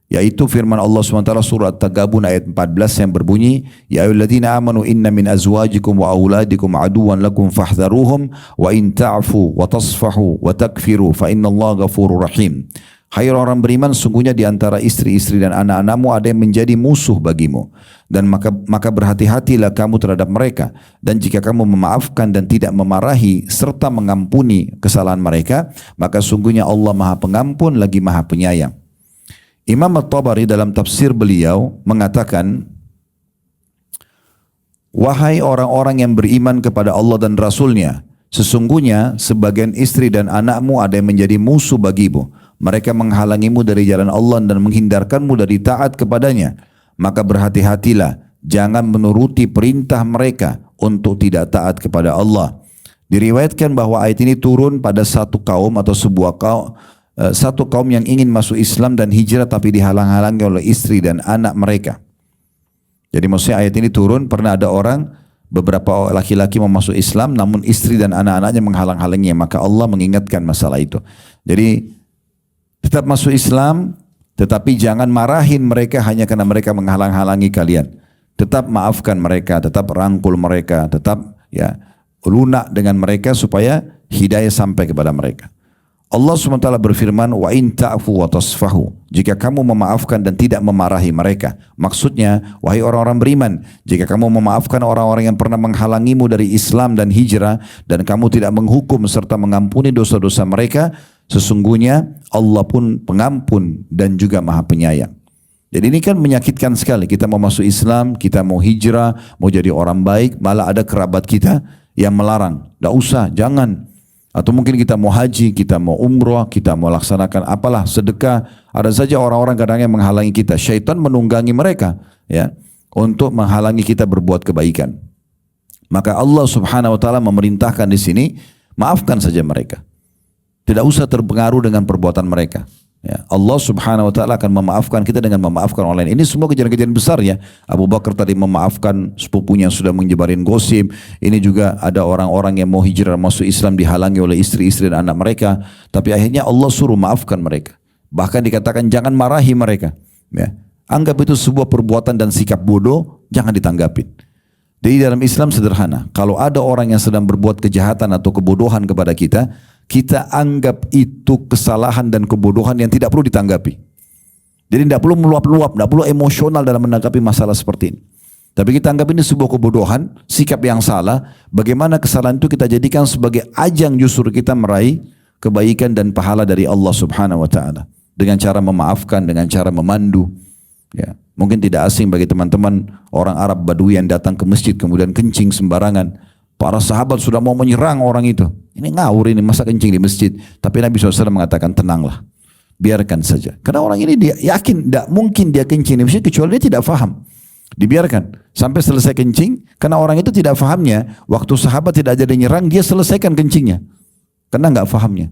yaitu firman Allah SWT surat At-Tagabun ayat 14 yang berbunyi, ya ayyuhalladzina amanu inna min azwajikum wa auladikum aduwan lakum fahdharuhum wa in ta'fu wa tasfahu wa takfiru fa innallaha ghafurur rahim. Hai orang beriman, sungguhnya di antara istri-istri dan anak-anakmu ada yang menjadi musuh bagimu, dan maka berhati-hatilah kamu terhadap mereka, dan jika kamu memaafkan dan tidak memarahi serta mengampuni kesalahan mereka, maka sungguhnya Allah Maha Pengampun lagi Maha Penyayang. Imam At-Tabari dalam tafsir beliau mengatakan, wahai orang-orang yang beriman kepada Allah dan Rasulnya, sesungguhnya sebagian istri dan anakmu ada yang menjadi musuh bagimu. Mereka menghalangimu dari jalan Allah dan menghindarkanmu dari taat kepadanya. Maka berhati-hatilah, jangan menuruti perintah mereka untuk tidak taat kepada Allah. Diriwayatkan bahwa ayat ini turun pada satu kaum atau satu kaum yang ingin masuk Islam dan hijrah tapi dihalang-halangi oleh istri dan anak mereka. Jadi maksudnya ayat ini turun, pernah ada orang, beberapa laki-laki mau masuk Islam namun istri dan anak-anaknya menghalang-halanginya, maka Allah mengingatkan masalah itu. Jadi tetap masuk Islam, tetapi jangan marahin mereka hanya karena mereka menghalang-halangi kalian. Tetap maafkan mereka, tetap rangkul mereka, tetap ya lunak dengan mereka supaya hidayah sampai kepada mereka. Allah SWT berfirman, wa in ta'fu wa tasfahu, jika kamu memaafkan dan tidak memarahi mereka. Maksudnya, wahai orang-orang beriman, jika kamu memaafkan orang-orang yang pernah menghalangimu dari Islam dan hijrah, dan kamu tidak menghukum serta mengampuni dosa-dosa mereka, sesungguhnya Allah pun pengampun dan juga Maha Penyayang. Jadi ini kan menyakitkan sekali, kita mau masuk Islam, kita mau hijrah, mau jadi orang baik, malah ada kerabat kita yang melarang, tidak usah, jangan. Atau mungkin kita mau haji, kita mau umroh, kita mau laksanakan apalah, sedekah. Ada saja orang-orang kadang yang menghalangi kita. Syaitan menunggangi mereka ya untuk menghalangi kita berbuat kebaikan. Maka Allah Subhanahu wa taala memerintahkan di sini, maafkan saja mereka. Tidak usah terpengaruh dengan perbuatan mereka. Ya, Allah Subhanahu wa taala akan memaafkan kita dengan memaafkan orang lain. Ini semua kejadian-kejadian besar ya. Abu Bakar tadi memaafkan sepupunya yang sudah menyebarin gosip. Ini juga ada orang-orang yang mau hijrah masuk Islam dihalangi oleh istri-istri dan anak mereka. Tapi akhirnya Allah suruh maafkan mereka. Bahkan dikatakan jangan marahi mereka. Ya. Anggap itu sebuah perbuatan dan sikap bodoh, jangan ditanggapin. Jadi dalam Islam sederhana. Kalau ada orang yang sedang berbuat kejahatan atau kebodohan kepada kita, kita anggap itu kesalahan dan kebodohan yang tidak perlu ditanggapi. Jadi tidak perlu meluap-luap, tidak perlu emosional dalam menanggapi masalah seperti ini. Tapi kita anggap ini sebuah kebodohan, sikap yang salah. Bagaimana kesalahan itu kita jadikan sebagai ajang justru kita meraih kebaikan dan pahala dari Allah Subhanahu wa taala. Dengan cara memaafkan, dengan cara memandu. Ya, mungkin tidak asing bagi teman-teman orang Arab Badui yang datang ke masjid kemudian kencing sembarangan. Para sahabat sudah mau menyerang orang itu. Ini ngawur ini, masa kencing di masjid. Tapi Nabi SAW mengatakan tenanglah, biarkan saja. Karena orang ini dia yakin tidak mungkin dia kencing di masjid kecuali dia tidak faham. Dibiarkan sampai selesai kencing. Karena orang itu tidak fahamnya. Waktu sahabat tidak jadi nyerang, dia selesaikan kencingnya. Karena nggak fahamnya.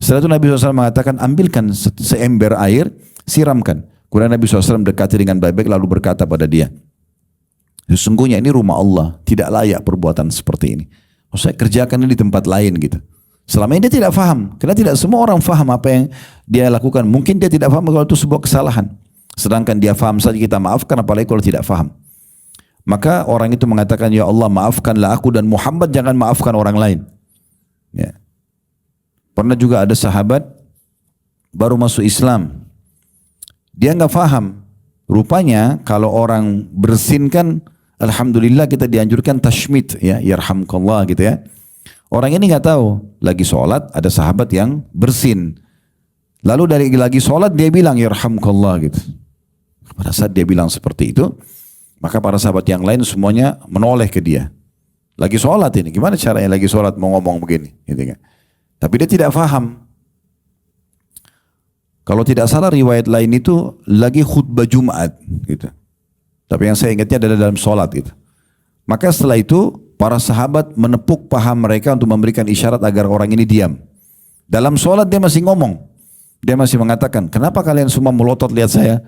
Setelah itu Nabi SAW mengatakan ambilkan seember air, siramkan. Kemudian Nabi SAW dekati dengan baik-baik lalu berkata pada dia, Sesungguhnya ini rumah Allah, tidak layak perbuatan seperti ini. Maksudnya kerjakan ini di tempat lain gitu. Selama ini dia tidak faham, karena tidak semua orang faham apa yang dia lakukan. Mungkin dia tidak faham kalau itu sebuah kesalahan. Sedangkan dia faham saja kita maafkan, apalagi kalau tidak faham. Maka orang itu mengatakan, ya Allah maafkanlah aku dan Muhammad, jangan maafkan orang lain. Ya. Pernah juga ada sahabat baru masuk Islam. Dia nggak faham. Rupanya kalau orang bersin kan, alhamdulillah kita dianjurkan tashmit, ya, yarhamkallah gitu ya. Orang ini nggak tahu, lagi sholat ada sahabat yang bersin. Lalu dari lagi sholat dia bilang yarhamkallah gitu. Pada saat dia bilang seperti itu, maka para sahabat yang lain semuanya menoleh ke dia. Lagi sholat ini, gimana caranya lagi sholat mau ngomong begini? Gitu kan. Tapi dia tidak faham. Kalau tidak salah riwayat lain itu lagi khutbah Jumat gitu. Tapi yang saya ingatnya adalah dalam sholat gitu. Maka setelah itu para sahabat menepuk paha mereka untuk memberikan isyarat agar orang ini diam. Dalam sholat dia masih ngomong. Dia masih mengatakan, kenapa kalian semua melotot lihat saya?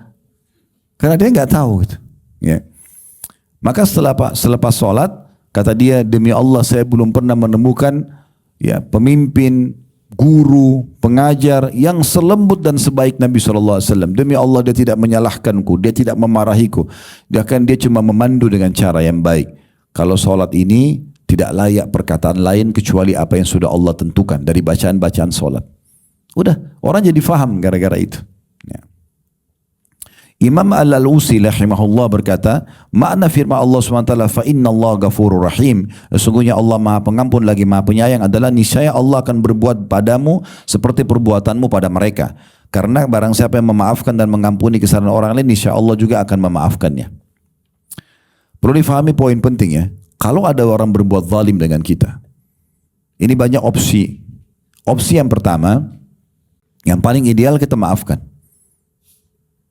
Karena dia nggak tahu gitu. Ya. Maka selepas sholat, kata dia, demi Allah saya belum pernah menemukan ya pemimpin, guru, pengajar yang selembut dan sebaik Nabi SAW. Demi Allah dia tidak menyalahkanku, dia tidak memarahiku. Dia cuma memandu dengan cara yang baik. Kalau sholat ini tidak layak perkataan lain kecuali apa yang sudah Allah tentukan dari bacaan-bacaan sholat. Udah, orang jadi faham gara-gara itu. Ya. Imam Al-Alusi rahimahullah berkata, makna firman Allah SWT, fa inna Allah ghafurur rahim. Sesungguhnya Allah maha pengampun lagi maha penyayang adalah niscaya Allah akan berbuat padamu seperti perbuatanmu pada mereka. Karena barang siapa yang memaafkan dan mengampuni kesalahan orang lain, niscaya Allah juga akan memaafkannya. Perlu difahami poin penting ya. Kalau ada orang berbuat zalim dengan kita, ini banyak opsi. Opsi yang pertama, yang paling ideal kita maafkan.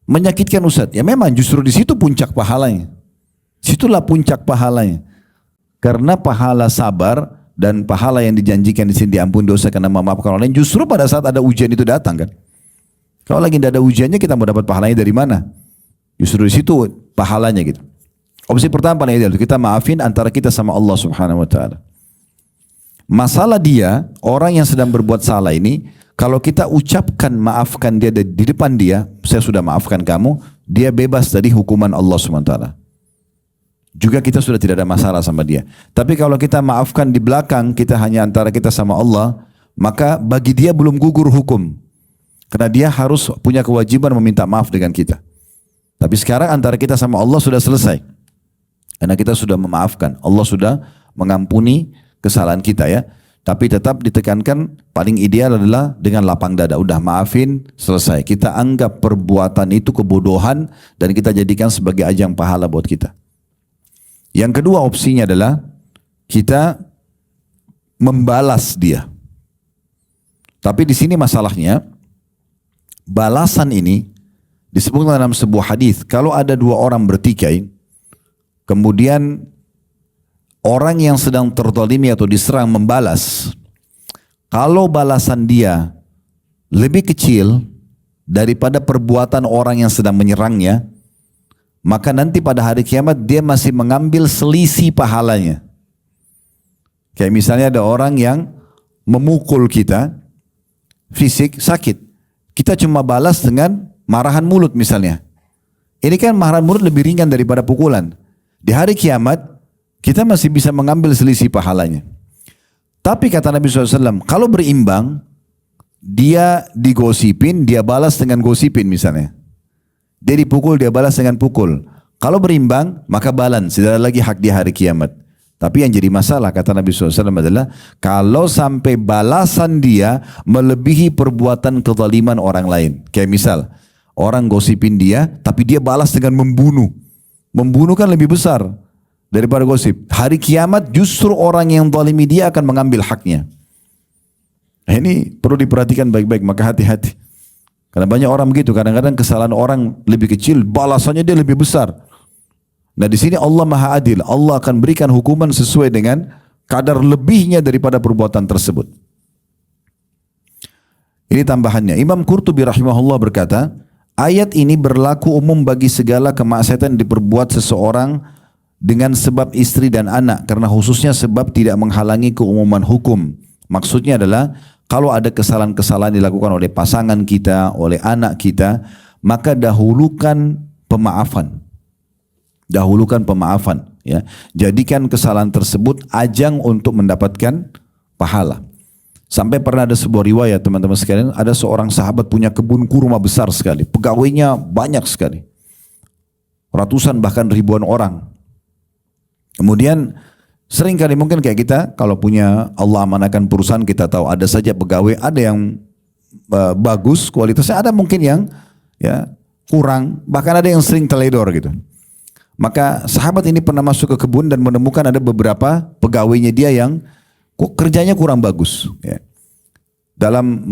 Menyakitkan Ustaz, ya memang justru di situ puncak pahalanya. Situlah puncak pahalanya. Karena pahala sabar dan pahala yang dijanjikan di sini diampuni dosa karena memaafkan orang lain, justru pada saat ada ujian itu datang kan. Kalau lagi tidak ada ujiannya kita mau dapat pahalanya dari mana? Justru di situ pahalanya gitu. Opsi pertama paling ideal, kita maafin antara kita sama Allah Subhanahu wa taala. Masalah dia, orang yang sedang berbuat salah ini, kalau kita ucapkan maafkan dia di depan dia, saya sudah maafkan kamu, dia bebas dari hukuman Allah SWT. Juga kita sudah tidak ada masalah sama dia. Tapi kalau kita maafkan di belakang, kita hanya antara kita sama Allah, maka bagi dia belum gugur hukum. Karena dia harus punya kewajiban meminta maaf dengan kita. Tapi sekarang antara kita sama Allah sudah selesai. Karena kita sudah memaafkan. Allah sudah mengampuni kesalahan kita ya. Tapi tetap ditekankan paling ideal adalah dengan lapang dada. Udah maafin, selesai. Kita anggap perbuatan itu kebodohan dan kita jadikan sebagai ajang pahala buat kita. Yang kedua opsinya adalah kita membalas dia. Tapi di sini masalahnya, balasan ini disebutkan dalam sebuah hadis. Kalau ada dua orang bertikai, kemudian orang yang sedang terzalimi atau diserang membalas, kalau balasan dia lebih kecil daripada perbuatan orang yang sedang menyerangnya, maka nanti pada hari kiamat dia masih mengambil selisih pahalanya. Kayak misalnya ada orang yang memukul kita, fisik sakit, kita cuma balas dengan marahan mulut misalnya. Ini kan marahan mulut lebih ringan daripada pukulan. Di hari kiamat kita masih bisa mengambil selisih pahalanya. Tapi kata Nabi SAW, kalau berimbang, dia digosipin, dia balas dengan gosipin misalnya. Dia dipukul, dia balas dengan pukul. Kalau berimbang, maka balance, tidak ada lagi hak di hari kiamat. Tapi yang jadi masalah, kata Nabi SAW adalah, kalau sampai balasan dia melebihi perbuatan kezaliman orang lain. Kayak misal, orang gosipin dia, tapi dia balas dengan membunuh. Membunuh kan lebih besar daripada gosip. Hari kiamat justru orang yang zalimi dia akan mengambil haknya. Nah, ini perlu diperhatikan baik-baik, maka hati-hati. Karena banyak orang begitu, kadang-kadang kesalahan orang lebih kecil, balasannya dia lebih besar. Nah di sini Allah Maha Adil, Allah akan berikan hukuman sesuai dengan kadar lebihnya daripada perbuatan tersebut. Ini tambahannya. Imam Qurtubi rahimahullah berkata, ayat ini berlaku umum bagi segala kemaksiatan yang diperbuat seseorang dengan sebab istri dan anak, karena khususnya sebab tidak menghalangi keumuman hukum. Maksudnya adalah kalau ada kesalahan-kesalahan dilakukan oleh pasangan kita, oleh anak kita, maka dahulukan pemaafan. Dahulukan pemaafan. Ya. Jadikan kesalahan tersebut ajang untuk mendapatkan pahala. Sampai pernah ada sebuah riwayat teman-teman sekalian, ada seorang sahabat punya kebun kurma besar sekali, pegawainya banyak sekali, ratusan bahkan ribuan orang. Kemudian sering kali mungkin kayak kita kalau punya Allah amanahkan perusahaan, kita tahu ada saja pegawai, ada yang bagus kualitasnya, ada mungkin yang ya kurang, bahkan ada yang sering teledor gitu. Maka sahabat ini pernah masuk ke kebun dan menemukan ada beberapa pegawainya dia yang kok kerjanya kurang bagus ya. Dalam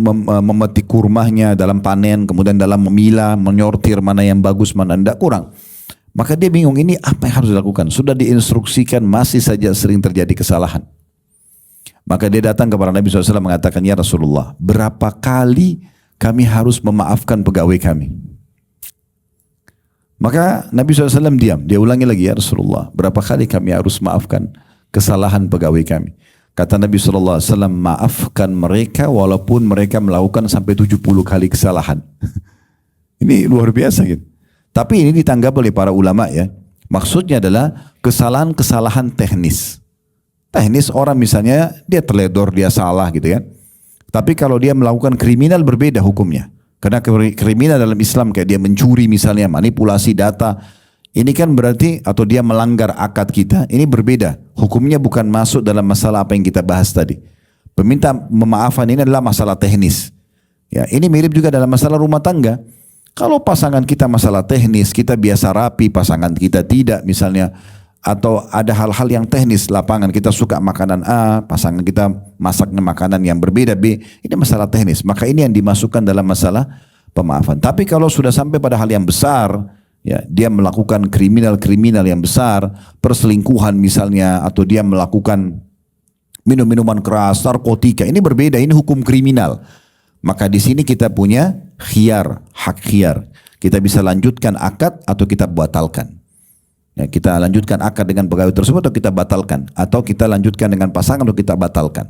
memetik kurmanya, dalam panen, kemudian dalam memilah, menyortir mana yang bagus, mana tidak, kurang. Maka dia bingung, ini apa yang harus dilakukan? Sudah diinstruksikan, masih saja sering terjadi kesalahan. Maka dia datang kepada Nabi SAW mengatakan, ya Rasulullah, berapa kali kami harus memaafkan pegawai kami? Maka Nabi SAW diam, dia ulangi lagi, ya Rasulullah, berapa kali kami harus maafkan kesalahan pegawai kami? Kata Nabi SAW, maafkan mereka walaupun mereka melakukan sampai 70 kali kesalahan. Ini luar biasa gitu. Tapi ini ditanggap oleh para ulama ya. Maksudnya adalah kesalahan-kesalahan teknis. Teknis orang misalnya dia teledor, dia salah gitu kan. Tapi kalau dia melakukan kriminal berbeda hukumnya. Karena kriminal dalam Islam kayak dia mencuri misalnya, manipulasi data. Ini kan berarti atau dia melanggar akad kita, ini berbeda. Hukumnya bukan masuk dalam masalah apa yang kita bahas tadi. Peminta memaafan ini adalah masalah teknis. Ya, ini mirip juga dalam masalah rumah tangga. Kalau pasangan kita masalah teknis, kita biasa rapi, pasangan kita tidak misalnya. Atau ada hal-hal yang teknis lapangan, kita suka makanan A, pasangan kita masaknya makanan yang berbeda B. Ini masalah teknis, maka ini yang dimasukkan dalam masalah pemaafan. Tapi kalau sudah sampai pada hal yang besar, ya, dia melakukan kriminal yang besar, perselingkuhan misalnya, atau dia melakukan minum-minuman keras, narkotika, ini berbeda, ini hukum kriminal. Maka di sini kita punya khiyar, hak khiyar. Kita bisa lanjutkan akad atau kita batalkan. Ya, kita lanjutkan akad dengan pegawai tersebut atau kita batalkan, atau kita lanjutkan dengan pasangan atau kita batalkan.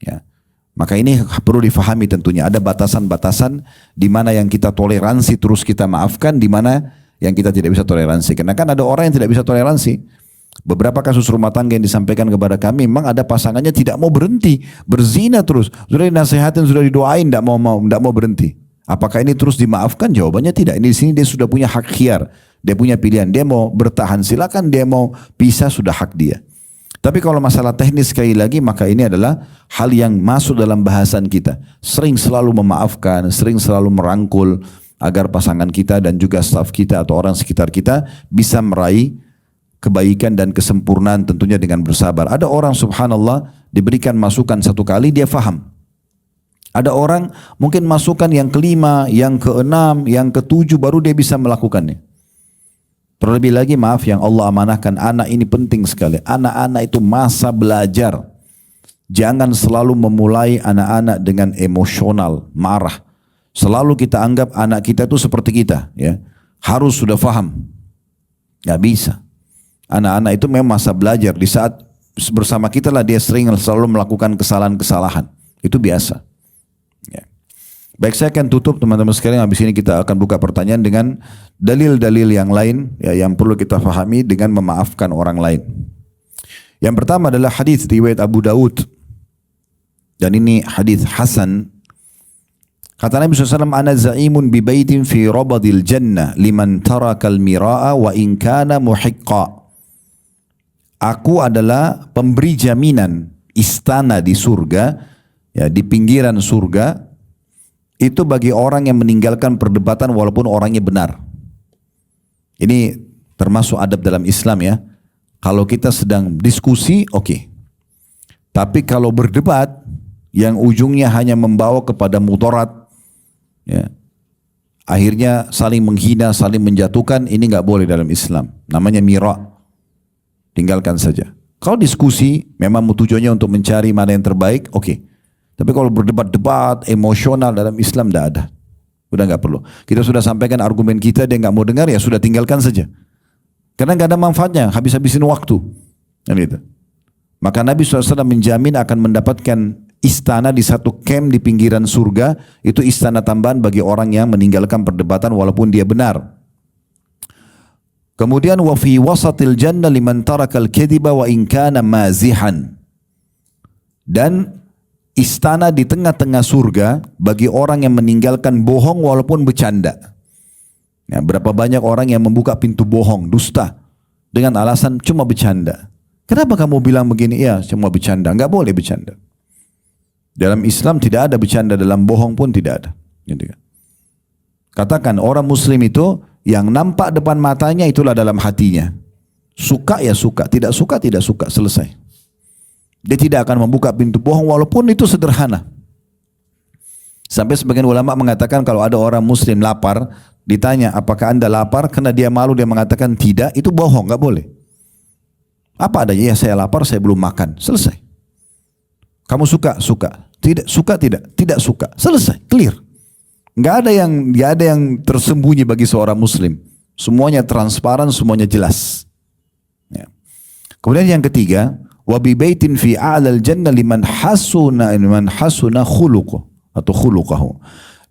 Ya. Maka ini perlu difahami tentunya, ada batasan-batasan di mana yang kita toleransi terus kita maafkan, di mana yang kita tidak bisa toleransi. Karena kan ada orang yang tidak bisa toleransi. Beberapa kasus rumah tangga yang disampaikan kepada kami, memang ada pasangannya tidak mau berhenti, berzina terus. Sudah dinasihatin, sudah didoain, tidak mau berhenti. Apakah ini terus dimaafkan? Jawabannya tidak. Ini di sini dia sudah punya hak khiyar, dia punya pilihan. Dia mau bertahan silakan, dia mau pisah sudah hak dia. Tapi kalau masalah teknis sekali lagi, maka ini adalah hal yang masuk dalam bahasan kita. Sering selalu memaafkan, sering selalu merangkul agar pasangan kita dan juga staf kita atau orang sekitar kita bisa meraih kebaikan dan kesempurnaan, tentunya dengan bersabar. Ada orang subhanallah diberikan masukan satu kali dia faham. Ada orang mungkin masukan yang kelima, yang keenam, yang ketujuh baru dia bisa melakukannya. Terlebih lagi maaf yang Allah amanahkan anak, ini penting sekali. Anak-anak itu masa belajar. Jangan selalu memulai anak-anak dengan emosional, marah. Selalu kita anggap anak kita itu seperti kita, ya. Harus sudah faham. Gak bisa. Anak-anak itu memang masa belajar. Di saat bersama kita lah dia sering selalu melakukan kesalahan-kesalahan. Itu biasa. Ya. Baik, saya akan tutup teman-teman sekalian. Habis ini kita akan buka pertanyaan dengan dalil-dalil yang lain ya, yang perlu kita fahami dengan memaafkan orang lain. Yang pertama adalah hadis riwayat Abu Daud. Dan ini hadis hasan. Kata Nabi SAW, ana za'imun bi baitin fi rabadil jannah liman tarakal mira'a wa in kana muhiqqa. Aku adalah pemberi jaminan istana di surga, ya, di pinggiran surga, itu bagi orang yang meninggalkan perdebatan walaupun orangnya benar. Ini termasuk adab dalam Islam ya. Kalau kita sedang diskusi, oke. Tapi kalau berdebat yang ujungnya hanya membawa kepada mudarat, ya, akhirnya saling menghina, saling menjatuhkan, ini nggak boleh dalam Islam. Namanya mira'. Tinggalkan saja. Kalau diskusi memang tujuannya untuk mencari mana yang terbaik, oke. Tapi kalau berdebat-debat emosional dalam Islam tidak ada. Udah nggak perlu. Kita sudah sampaikan argumen kita, dia nggak mau dengar, ya sudah tinggalkan saja. Karena nggak ada manfaatnya, habis-habisin waktu. Kan gitu. Maka Nabi SAW menjamin akan mendapatkan istana di satu camp di pinggiran surga. Itu istana tambahan bagi orang yang meninggalkan perdebatan walaupun dia benar. Kemudian wa fi wasatil jannah liman tarakal kadhiba wa in kana mazihan. Dan istana di tengah-tengah surga bagi orang yang meninggalkan bohong walaupun bercanda. Ya, berapa banyak orang yang membuka pintu bohong, dusta dengan alasan cuma bercanda. Kenapa kamu bilang begini? Ya, cuma bercanda. Enggak boleh bercanda. Dalam Islam tidak ada bercanda, dalam bohong pun tidak ada. Gitu kan. Katakan orang muslim itu yang nampak depan matanya itulah dalam hatinya. Suka ya suka, tidak suka, selesai. Dia tidak akan membuka pintu bohong walaupun itu sederhana. Sampai sebagian ulama mengatakan kalau ada orang muslim lapar, ditanya apakah anda lapar, karena dia malu dia mengatakan tidak, itu bohong, nggak boleh. Apa adanya, ya saya lapar, saya belum makan, selesai. Kamu suka, tidak suka, selesai, clear. Nggak ada yang tersembunyi bagi seorang muslim. Semuanya transparan, semuanya jelas. Ya. Kemudian yang ketiga, wa bi baitin fi a'lal jannah liman hasuna khuluquhu.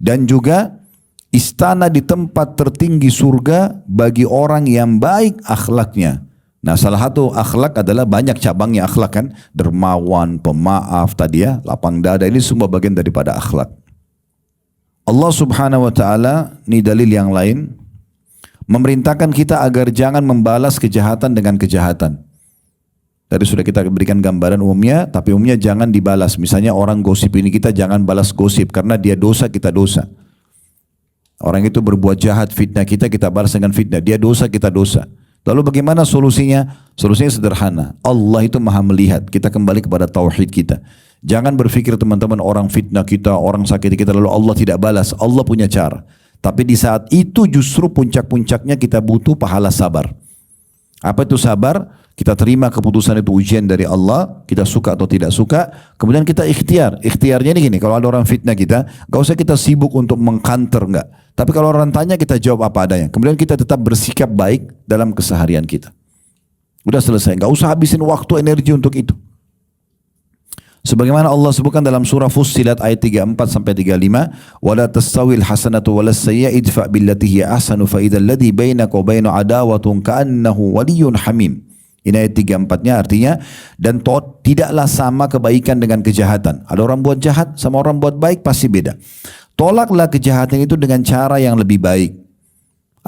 Dan juga istana di tempat tertinggi surga bagi orang yang baik akhlaknya. Nah, salah satu akhlak adalah banyak cabangnya akhlak kan, dermawan, pemaaf tadi ya, lapang dada, ini semua bagian daripada akhlak. Allah subhanahu wa ta'ala, ini dalil yang lain, memerintahkan kita agar jangan membalas kejahatan dengan kejahatan. Tadi sudah kita berikan gambaran umumnya, tapi umumnya jangan dibalas. Misalnya orang gosip ini, kita jangan balas gosip, karena dia dosa, kita dosa. Orang itu berbuat jahat, fitnah kita, kita balas dengan fitnah. Dia dosa, kita dosa. Lalu bagaimana solusinya? Solusinya sederhana. Allah itu maha melihat. Kita kembali kepada tauhid kita. Jangan berpikir teman-teman orang fitnah kita, orang sakiti kita lalu Allah tidak balas. Allah punya cara. Tapi di saat itu justru puncak-puncaknya kita butuh pahala sabar. Apa itu sabar? Kita terima keputusan itu ujian dari Allah, kita suka atau tidak suka, kemudian kita ikhtiar. Ikhtiarnya ini gini, kalau ada orang fitnah kita, gak usah kita sibuk untuk mengkanter, enggak. Tapi kalau orang tanya, kita jawab apa adanya. Kemudian kita tetap bersikap baik dalam keseharian kita. Udah selesai, gak usah habisin waktu, energi untuk itu. Sebagaimana Allah sebutkan dalam surah Fussilat ayat 34-35, wala tastawil hasanatu walas sayyi'atu idfa' billati hiya ahsanu fa idzal ladzi bainaka wa bainahu adawatun ka'annahu waliyyun hamim. Ini ayat 34-nya artinya, dan tidaklah sama kebaikan dengan kejahatan. Ada orang buat jahat sama orang buat baik pasti beda. Tolaklah kejahatan itu dengan cara yang lebih baik.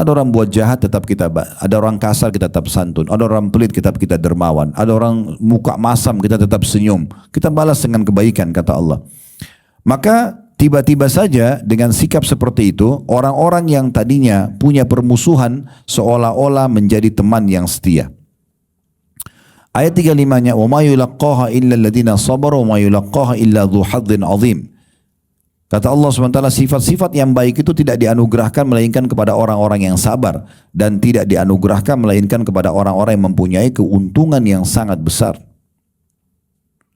Ada orang buat jahat tetap kita, ada orang kasar kita tetap santun, ada orang pelit kita dermawan, ada orang muka masam kita tetap senyum. Kita balas dengan kebaikan kata Allah. Maka tiba-tiba saja dengan sikap seperti itu, orang-orang yang tadinya punya permusuhan seolah-olah menjadi teman yang setia. Ayat 35-nya, wa ma yulaqqaha illa alladziina sabaru wa ma yulaqqaha illa dzu hadzin 'adzim. Kata Allah SWT, sifat-sifat yang baik itu tidak dianugerahkan melainkan kepada orang-orang yang sabar, dan tidak dianugerahkan melainkan kepada orang-orang yang mempunyai keuntungan yang sangat besar.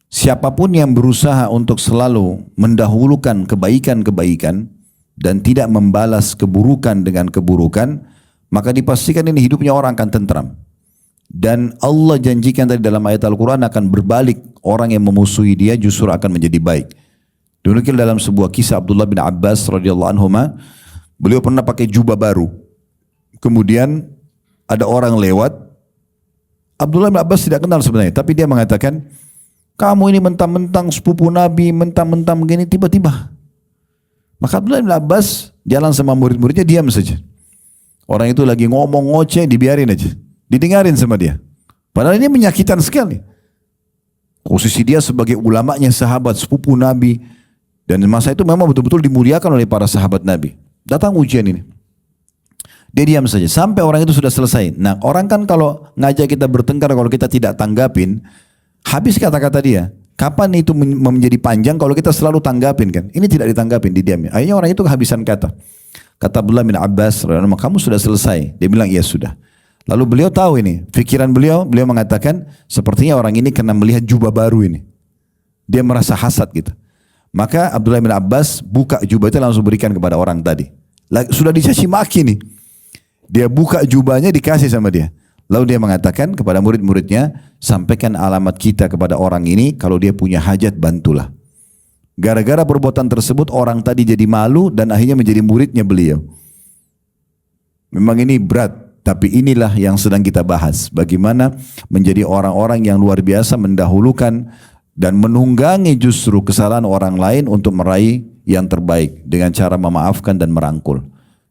Siapapun yang berusaha untuk selalu mendahulukan kebaikan-kebaikan dan tidak membalas keburukan dengan keburukan, maka dipastikan ini hidupnya orang akan tentram. Dan Allah janjikan tadi dalam ayat Al-Quran akan berbalik, orang yang memusuhi dia justru akan menjadi baik. Dinukil dalam sebuah kisah Abdullah bin Abbas radhiyallahu anhuma, beliau pernah pakai jubah baru. Kemudian ada orang lewat, Abdullah bin Abbas tidak kenal sebenarnya, tapi dia mengatakan, kamu ini mentang-mentang sepupu Nabi, mentang-mentang begini, tiba-tiba. Maka Abdullah bin Abbas jalan sama murid-muridnya, diam saja. Orang itu lagi ngomong ngoceh, dibiarin aja, didengarin sama dia. Padahal ini menyakitkan sekali. Posisi dia sebagai ulamanya sahabat, sepupu Nabi. Dan masa itu memang betul-betul dimuliakan oleh para sahabat Nabi. Datang ujian ini. Dia diam saja sampai orang itu sudah selesai. Nah, orang kan kalau ngajak kita bertengkar, kalau kita tidak tanggapin, habis kata-kata dia. Kapan itu menjadi panjang kalau kita selalu tanggapin kan? Ini tidak ditanggapin, didiamin. Akhirnya orang itu kehabisan kata. Kata Abdullah bin Abbas, kamu sudah selesai. Dia bilang, iya sudah. Lalu beliau tahu ini, pikiran beliau mengatakan, sepertinya orang ini kena melihat jubah baru ini. Dia merasa hasad gitu. Maka Abdullah bin Abbas buka jubah itu langsung berikan kepada orang tadi. Sudah dicaci maki nih. Dia buka jubahnya dikasih sama dia. Lalu dia mengatakan kepada murid-muridnya, sampaikan alamat kita kepada orang ini, kalau dia punya hajat bantulah. Gara-gara perbuatan tersebut orang tadi jadi malu dan akhirnya menjadi muridnya beliau. Memang ini berat, tapi inilah yang sedang kita bahas. Bagaimana menjadi orang-orang yang luar biasa mendahulukan dan menunggangi justru kesalahan orang lain untuk meraih yang terbaik dengan cara memaafkan dan merangkul.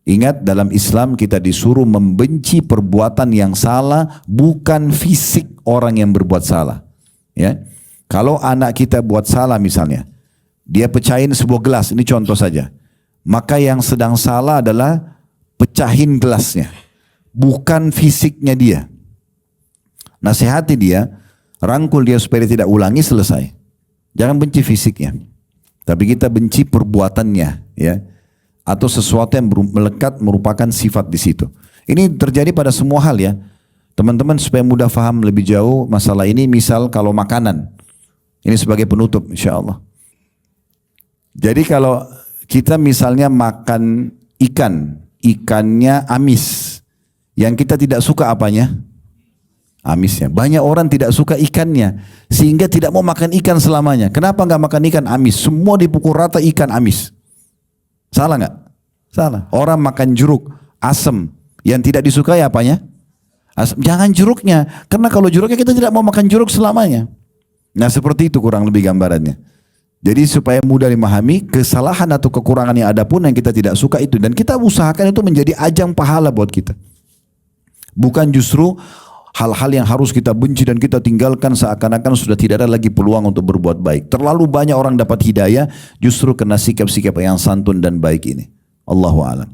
Ingat, dalam Islam kita disuruh membenci perbuatan yang salah, bukan fisik orang yang berbuat salah. Ya, kalau anak kita buat salah misalnya, dia pecahin sebuah gelas, ini contoh saja. Maka yang sedang salah adalah pecahin gelasnya, bukan fisiknya dia. Nasihati dia, rangkul dia supaya dia tidak ulangi, selesai. Jangan benci fisiknya, tapi kita benci perbuatannya, ya. Atau sesuatu yang melekat merupakan sifat di situ. Ini terjadi pada semua hal ya. Teman-teman supaya mudah faham lebih jauh masalah ini, misal kalau makanan. Ini sebagai penutup insya Allah. Jadi kalau kita misalnya makan ikan, ikannya amis. Yang kita tidak suka apanya? Amisnya. Banyak orang tidak suka ikannya, sehingga tidak mau makan ikan selamanya. Kenapa nggak makan ikan amis? Semua dipukul rata ikan amis. Salah nggak? Salah. Orang makan jeruk asam, yang tidak disukai apanya? Asam. Jangan jeruknya, karena kalau jeruknya kita tidak mau makan jeruk selamanya. Nah seperti itu kurang lebih gambarannya. Jadi supaya mudah dimahami, kesalahan atau kekurangan yang ada pun yang kita tidak suka itu, dan kita usahakan itu menjadi ajang pahala buat kita. Bukan justru hal-hal yang harus kita benci dan kita tinggalkan seakan-akan sudah tidak ada lagi peluang untuk berbuat baik. Terlalu banyak orang dapat hidayah justru kena sikap-sikap yang santun dan baik ini. Allahu a'lam.